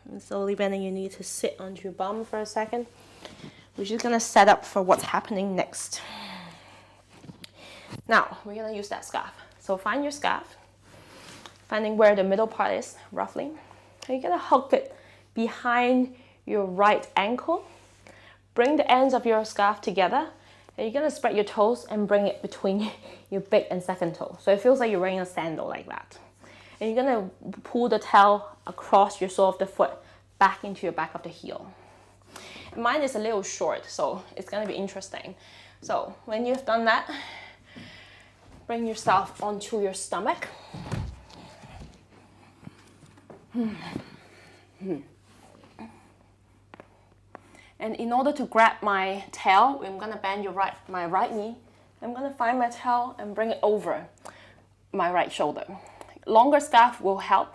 And slowly bending your knee to sit onto your bum for a second. We're just gonna set up for what's happening next. Now, we're gonna use that scarf. So find your scarf, finding where the middle part is, roughly. And you're gonna hook it behind your right ankle. Bring the ends of your scarf together. And you're gonna spread your toes and bring it between your big and second toe. So it feels like you're wearing a sandal like that. And you're gonna pull the tail across your sole of the foot back into your back of the heel. Mine is a little short, so it's gonna be interesting. So when you've done that, bring yourself onto your stomach. And in order to grab my tail, I'm gonna bend my right knee. I'm gonna find my tail and bring it over my right shoulder. Longer scarf will help,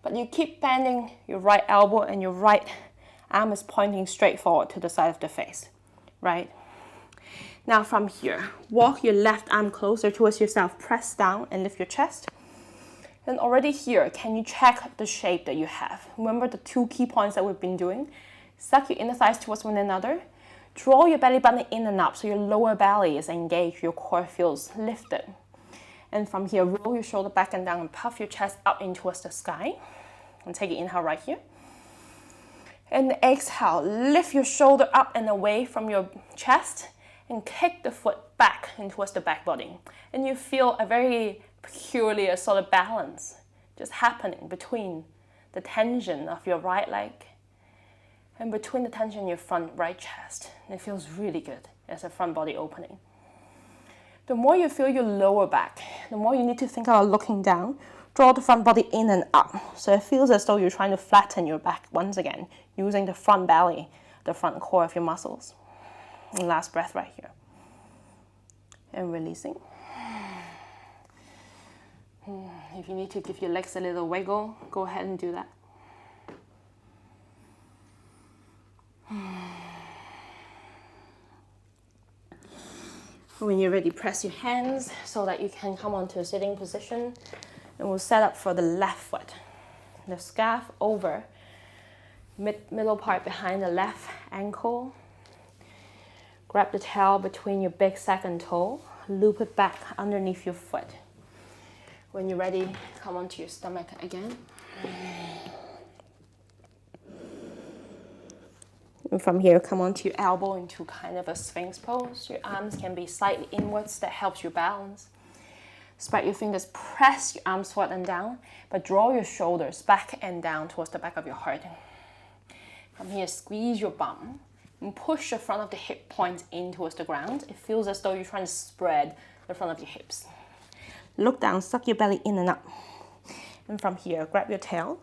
but you keep bending your right elbow and your right arm is pointing straight forward to the side of the face, right? Now from here, walk your left arm closer towards yourself, press down and lift your chest. And already here, can you check the shape that you have? Remember the 2 key points that we've been doing? Suck your inner thighs towards one another. Draw your belly button in and up so your lower belly is engaged, your core feels lifted. And from here, roll your shoulder back and down and puff your chest up in towards the sky. And take an inhale right here. And exhale, lift your shoulder up and away from your chest and kick the foot back in towards the back body. And you feel a very peculiar sort of balance just happening between the tension of your right leg and between the tension in your front right chest. And it feels really good as a front body opening. The more you feel your lower back, the more you need to think about looking down. Draw the front body in and up. So it feels as though you're trying to flatten your back once again, using the front belly, the front core of your muscles. And last breath right here. And releasing. If you need to give your legs a little wiggle, go ahead and do that. When you're ready, press your hands so that you can come onto a sitting position. And we'll set up for the left foot. The scarf over, middle part behind the left ankle. Grab the tail between your big second toe. Loop it back underneath your foot. When you're ready, come onto your stomach again. And from here, come onto your elbow into kind of a sphinx pose. Your arms can be slightly inwards. That helps you balance. Spread your fingers, press your arms forward and down, but draw your shoulders back and down towards the back of your heart. From here, squeeze your bum and push the front of the hip points in towards the ground. It feels as though you're trying to spread the front of your hips. Look down, suck your belly in and up. And from here, grab your tail,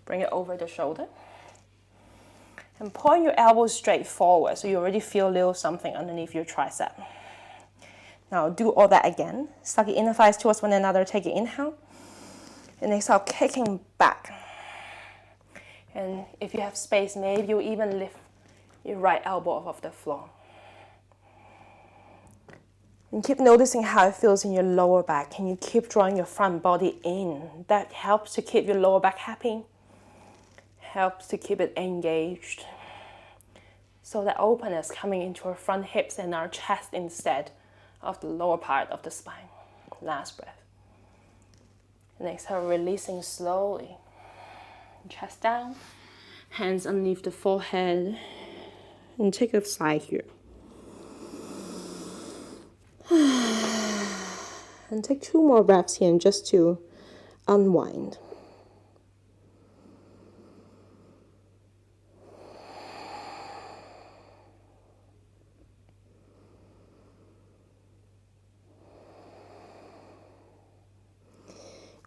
bring it over the shoulder. And point your elbows straight forward so you already feel a little something underneath your tricep. Now do all that again. Suck your inner thighs towards one another. Take your inhale. And exhale, kicking back. And if you have space, maybe you even lift your right elbow off the floor. And keep noticing how it feels in your lower back. Can you keep drawing your front body in? That helps to keep your lower back happy. Helps to keep it engaged. So that openness coming into our front hips and our chest instead of the lower part of the spine. Last breath. And exhale, releasing slowly. Chest down, hands underneath the forehead, and take a sigh here. And take 2 more breaths here just to unwind.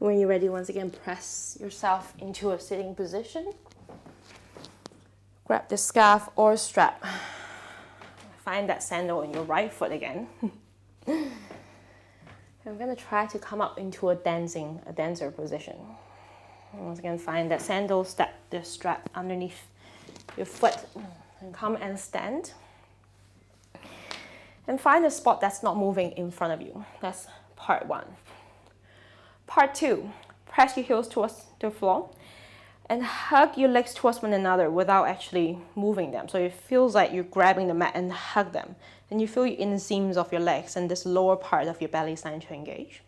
When you're ready, once again, press yourself into a sitting position. Grab the scarf or strap. Find that sandal on your right foot again. I'm going to try to come up into a dancer position. And once again, find that sandal, step the strap underneath your foot, and come and stand. And find a spot that's not moving in front of you. That's part 1. Part 2, press your heels towards the floor and hug your legs towards one another without actually moving them. So it feels like you're grabbing the mat and hug them. And you feel your inseams of your legs and this lower part of your belly starting to engage.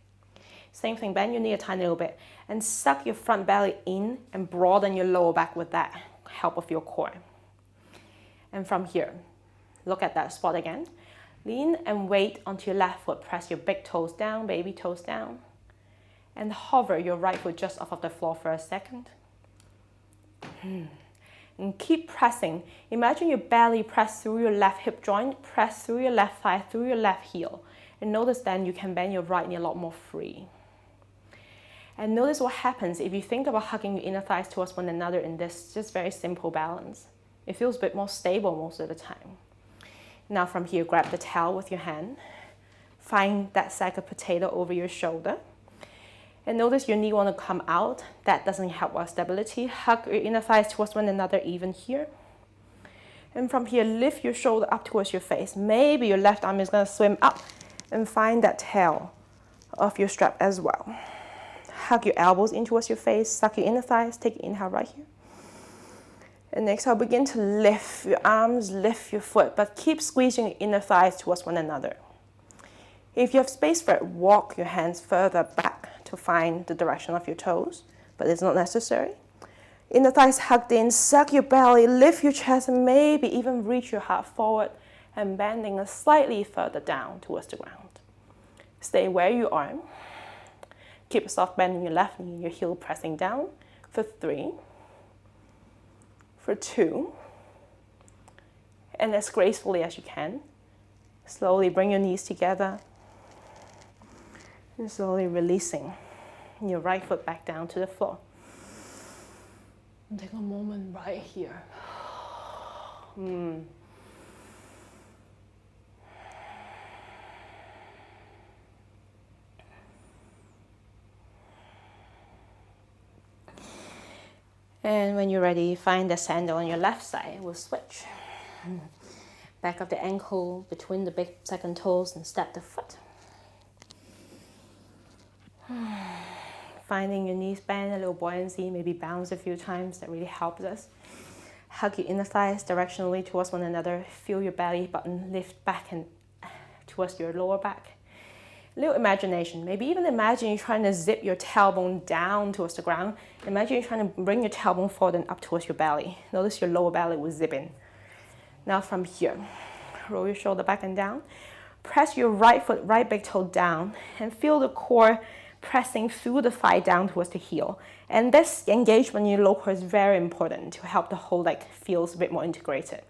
Same thing, bend your knee a tiny little bit and suck your front belly in and broaden your lower back with that help of your core. And from here, look at that spot again. Lean and weight onto your left foot. Press your big toes down, baby toes down. And hover your right foot just off of the floor for a second. And keep pressing. Imagine your belly press through your left hip joint, press through your left thigh, through your left heel. And notice then you can bend your right knee a lot more free. And notice what happens if you think about hugging your inner thighs towards one another in this just very simple balance. It feels a bit more stable most of the time. Now from here, grab the towel with your hand. Find that sack of potato over your shoulder. And notice your knee want to come out. That doesn't help our stability. Hug your inner thighs towards one another even here. And from here, lift your shoulder up towards your face. Maybe your left arm is going to swim up and find that tail of your strap as well. Hug your elbows in towards your face. Suck your inner thighs. Take an inhale right here. And exhale, begin to lift your arms, lift your foot, but keep squeezing your inner thighs towards one another. If you have space for it, walk your hands further back to find the direction of your toes, but it's not necessary. Inner thighs hugged in, suck your belly, lift your chest, and maybe even reach your heart forward and bending slightly further down towards the ground. Stay where you are. Keep a soft bend in your left knee, your heel pressing down for 3, for 2, and as gracefully as you can. Slowly bring your knees together. And slowly releasing your right foot back down to the floor. And take a moment right here. And when you're ready, find the sandal on your left side. We'll switch. Back of the ankle between the big second toes and step the foot. Finding your knees bend, a little buoyancy, maybe bounce a few times. That really helps us. Hug your inner thighs directionally towards one another. Feel your belly button lift back and towards your lower back. A little imagination. Maybe even imagine you're trying to zip your tailbone down towards the ground. Imagine you're trying to bring your tailbone forward and up towards your belly. Notice your lower belly will zip in. Now from here, roll your shoulder back and down. Press your right foot, right big toe down, and feel the core pressing through the thigh down towards the heel. And this engagement in your low core is very important to help the whole leg feels a bit more integrated.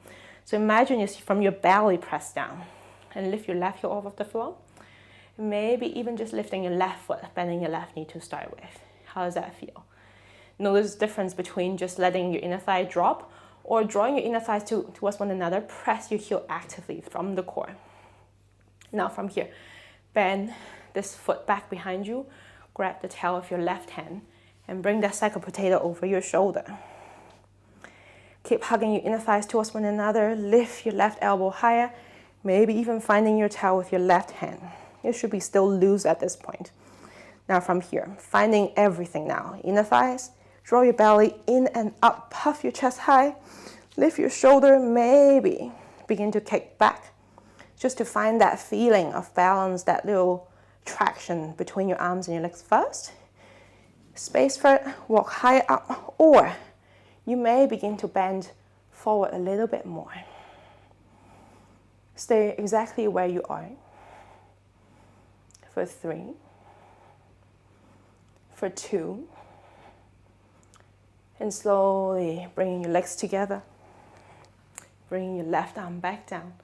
So imagine you see from your belly press down and lift your left heel off of the floor. Maybe even just lifting your left foot, bending your left knee to start with. How does that feel? Notice the difference between just letting your inner thigh drop or drawing your inner thighs towards one another. Press your heel actively from the core. Now from here, bend this foot back behind you, grab the tail of your left hand, and bring that sack of potato over your shoulder. Keep hugging your inner thighs towards one another. Lift your left elbow higher, maybe even finding your tail with your left hand. You should be still loose at this point. Now from here, finding everything now. Inner thighs, draw your belly in and up, puff your chest high, lift your shoulder, maybe begin to kick back, just to find that feeling of balance, that little traction between your arms and your legs first. Space for it, walk higher up, or you may begin to bend forward a little bit more. Stay exactly where you are. For 3, for 2, and slowly bringing your legs together, bringing your left arm back down,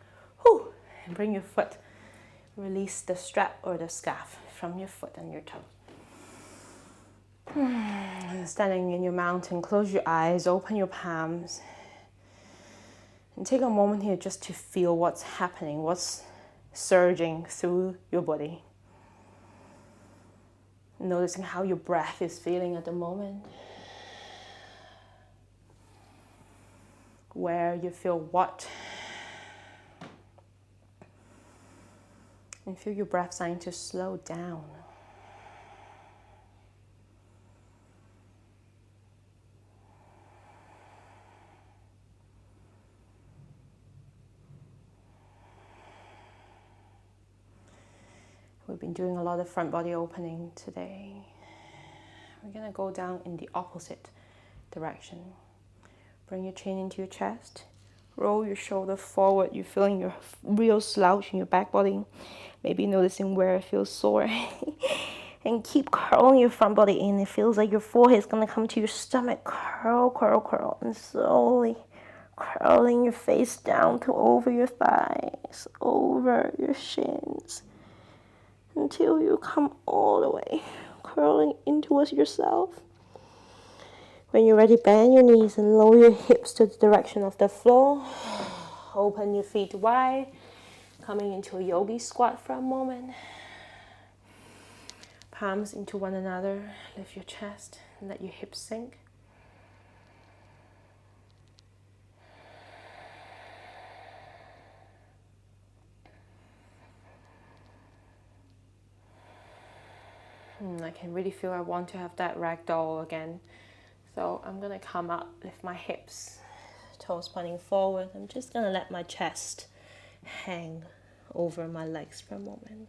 and bring your foot, release the strap or the scarf from your foot and your toe. Standing in your mountain, close your eyes, open your palms, and take a moment here just to feel what's happening, what's surging through your body. Noticing how your breath is feeling at the moment. Where you feel what. And feel your breath starting to slow down. We've been doing a lot of front body opening today. We're going to go down in the opposite direction. Bring your chin into your chest. Roll your shoulder forward. You're feeling your real slouch in your back body. Maybe noticing where it feels sore. And keep curling your front body in. It feels like your forehead is going to come to your stomach. Curl, curl, curl. And slowly curling your face down to over your thighs, over your shins, until you come all the way, curling in towards yourself. When you're ready, bend your knees and lower your hips to the direction of the floor. Open your feet wide, coming into a yogi squat for a moment. Palms into one another, lift your chest and let your hips sink. I can really feel I want to have that ragdoll again. So I'm going to come up, lift my hips, toes pointing forward. I'm just going to let my chest hang over my legs for a moment.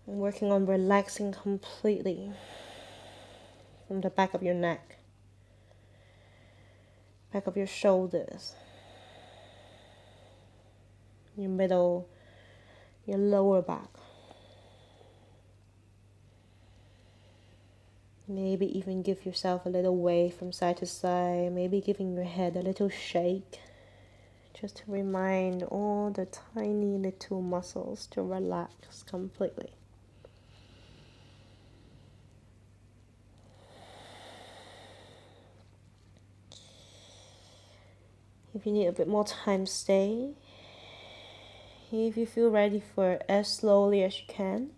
I'm working on relaxing completely from the back of your neck, back of your shoulders, your middle, your lower back. Maybe even give yourself a little wave from side to side, maybe giving your head a little shake, just to remind all the tiny little muscles to relax completely. If you need a bit more time, stay. If you feel ready for it, as slowly as you can,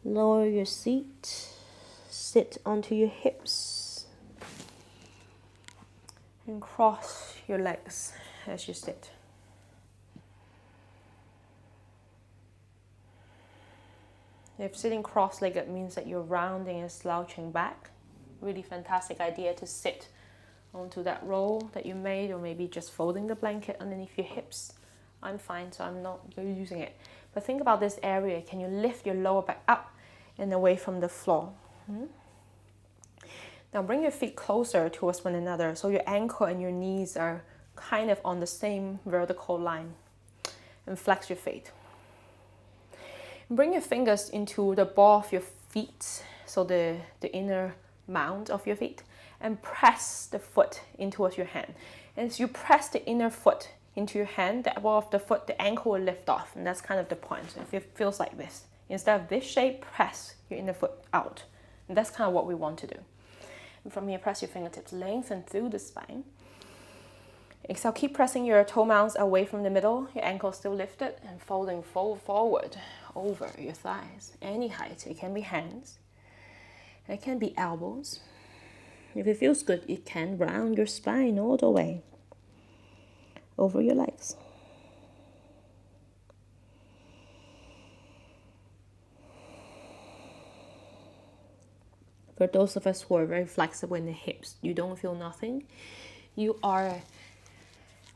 lower your seat. Sit onto your hips and cross your legs as you sit. If sitting cross-legged means that you're rounding and slouching back, really fantastic idea to sit onto that roll that you made, or maybe just folding the blanket underneath your hips. I'm fine, so I'm not using it. But think about this area. Can you lift your lower back up and away from the floor? Now bring your feet closer towards one another so your ankle and your knees are kind of on the same vertical line. And flex your feet. Bring your fingers into the ball of your feet, so the inner mound of your feet, and press the foot in towards your hand. And as you press the inner foot into your hand, the ball of the foot, the ankle will lift off, and that's kind of the point. So if it feels like this, instead of this shape, press your inner foot out. And that's kind of what we want to do. And from here, press your fingertips, lengthen through the spine. Exhale, keep pressing your toe mounds away from the middle, your ankles still lifted, and folding forward over your thighs. Any height, it can be hands, it can be elbows. If it feels good, it can round your spine all the way over your legs. For those of us who are very flexible in the hips, you don't feel nothing, you are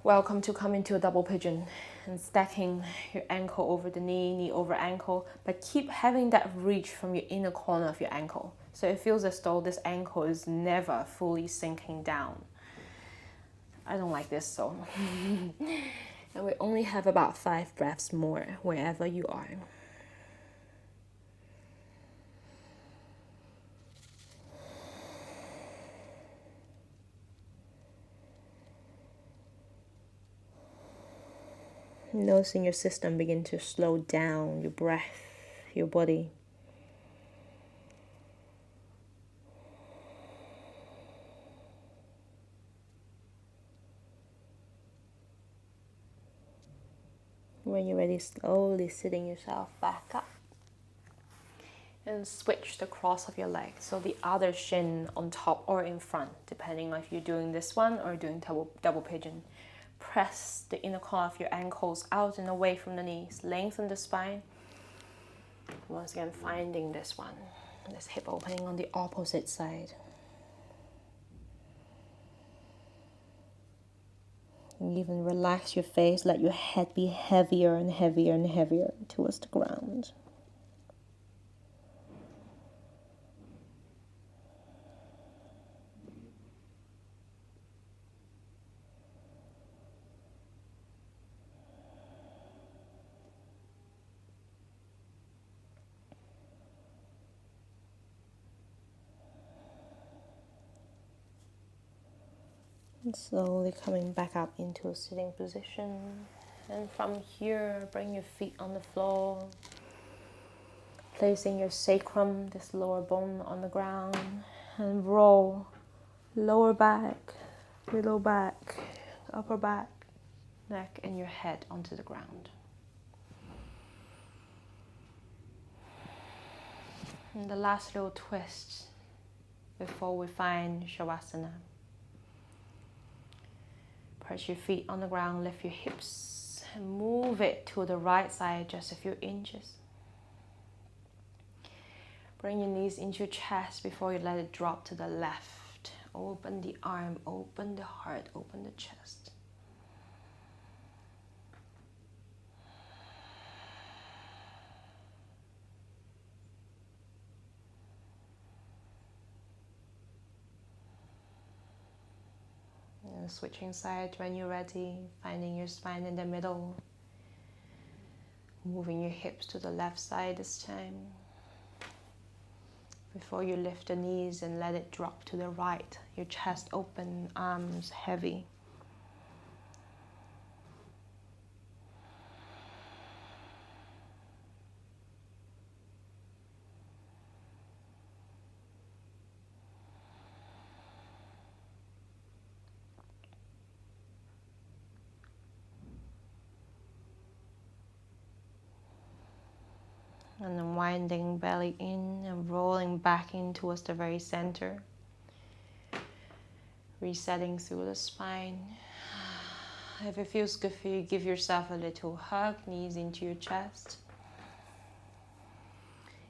welcome to come into a double pigeon and stacking your ankle over the knee, knee over ankle, but keep having that reach from your inner corner of your ankle. So it feels as though this ankle is never fully sinking down. I don't like this, so. And we only have about 5 breaths more wherever you are. Noticing your system begin to slow down, your breath, your body. When you're ready, slowly sitting yourself back up. And switch the cross of your legs, so the other shin on top or in front, depending on if you're doing this one or doing double pigeon. Press the inner corner of your ankles out and away from the knees. Lengthen the spine. Once again, finding this one. This hip opening on the opposite side. And even relax your face. Let your head be heavier and heavier and heavier towards the ground. And slowly coming back up into a sitting position. And from here, bring your feet on the floor. Placing your sacrum, this lower bone, on the ground. And roll lower back, middle back, upper back, neck, and your head onto the ground. And the last little twist before we find Shavasana. Press your feet on the ground, lift your hips, and move it to the right side just a few inches. Bring your knees into your chest before you let it drop to the left. Open the arm, open the heart, open the chest. And switching sides when you're ready, finding your spine in the middle. Moving your hips to the left side this time. Before you lift the knees and let it drop to the right, your chest open, arms heavy. And then winding belly in and rolling back in towards the very center. Resetting through the spine. If it feels good for you, give yourself a little hug, knees into your chest.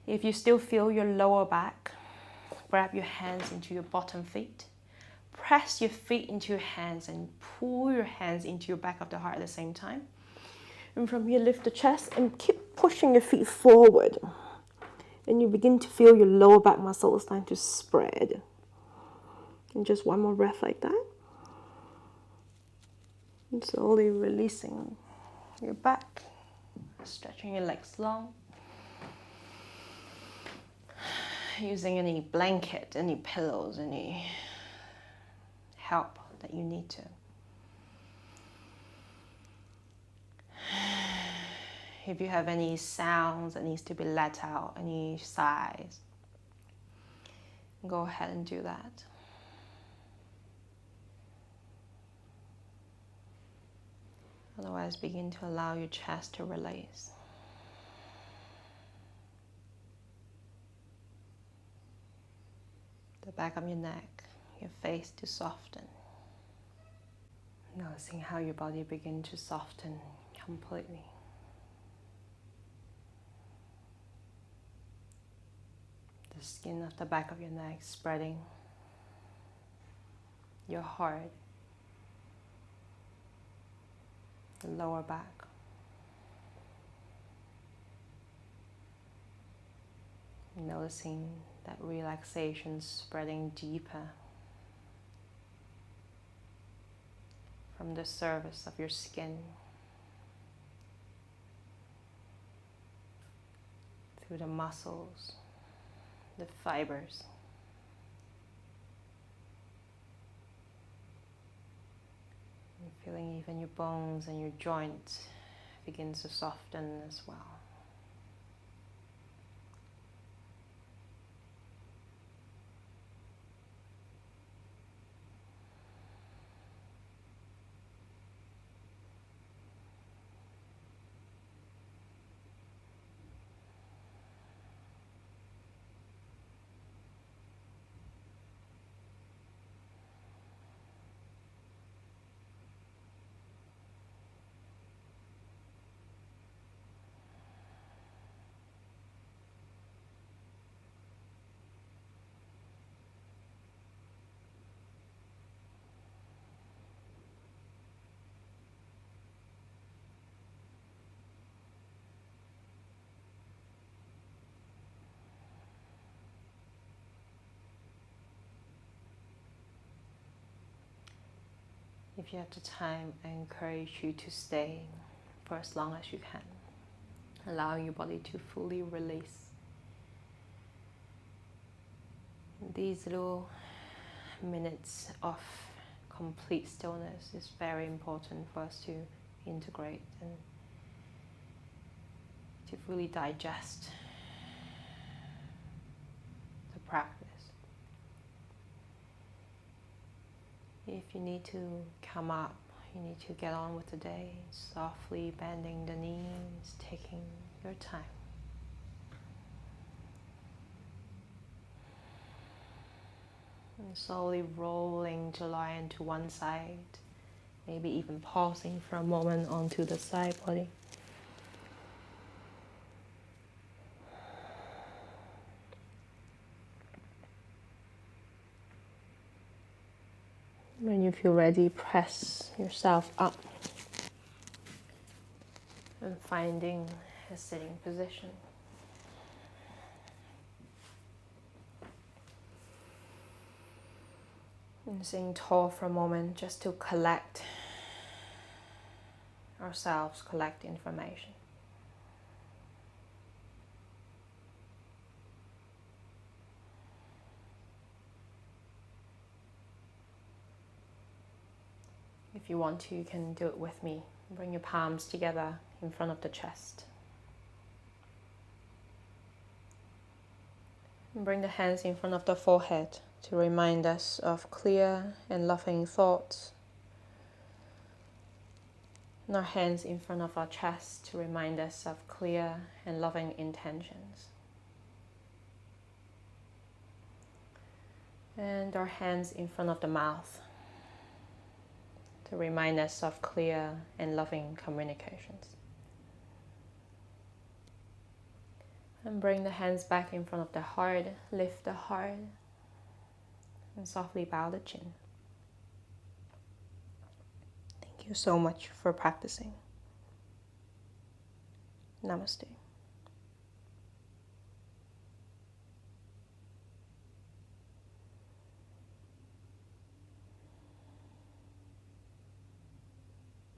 If you still feel your lower back, grab your hands into your bottom feet. Press your feet into your hands and pull your hands into your back of the heart at the same time. And from here, lift the chest and keep pushing your feet forward. And you begin to feel your lower back muscles starting to spread. And just one more breath like that. And slowly releasing your back, stretching your legs long. Using any blanket, any pillows, any help that you need to. If you have any sounds that needs to be let out, any sighs, go ahead and do that. Otherwise, begin to allow your chest to release. The back of your neck, your face to soften. Noticing how your body begins to soften completely. The skin of the back of your neck spreading. Your heart. The lower back. Noticing that relaxation spreading deeper from the surface of your skin through the muscles, the fibers. And feeling even your bones and your joints begins to soften as well. If you have the time, I encourage you to stay for as long as you can, allowing your body to fully release. These little minutes of complete stillness is very important for us to integrate and to fully digest the practice. If you need to come up, you need to get on with the day, softly bending the knees, taking your time. And slowly rolling to lie into one side, maybe even pausing for a moment onto the side body. When you feel ready, press yourself up and finding a sitting position. And sitting tall for a moment just to collect ourselves, collect information. If you want to, you can do it with me. Bring your palms together in front of the chest. And bring the hands in front of the forehead to remind us of clear and loving thoughts. And our hands in front of our chest to remind us of clear and loving intentions. And our hands in front of the mouth to remind us of clear and loving communications. And bring the hands back in front of the heart, lift the heart, and softly bow the chin. Thank you so much for practicing. Namaste.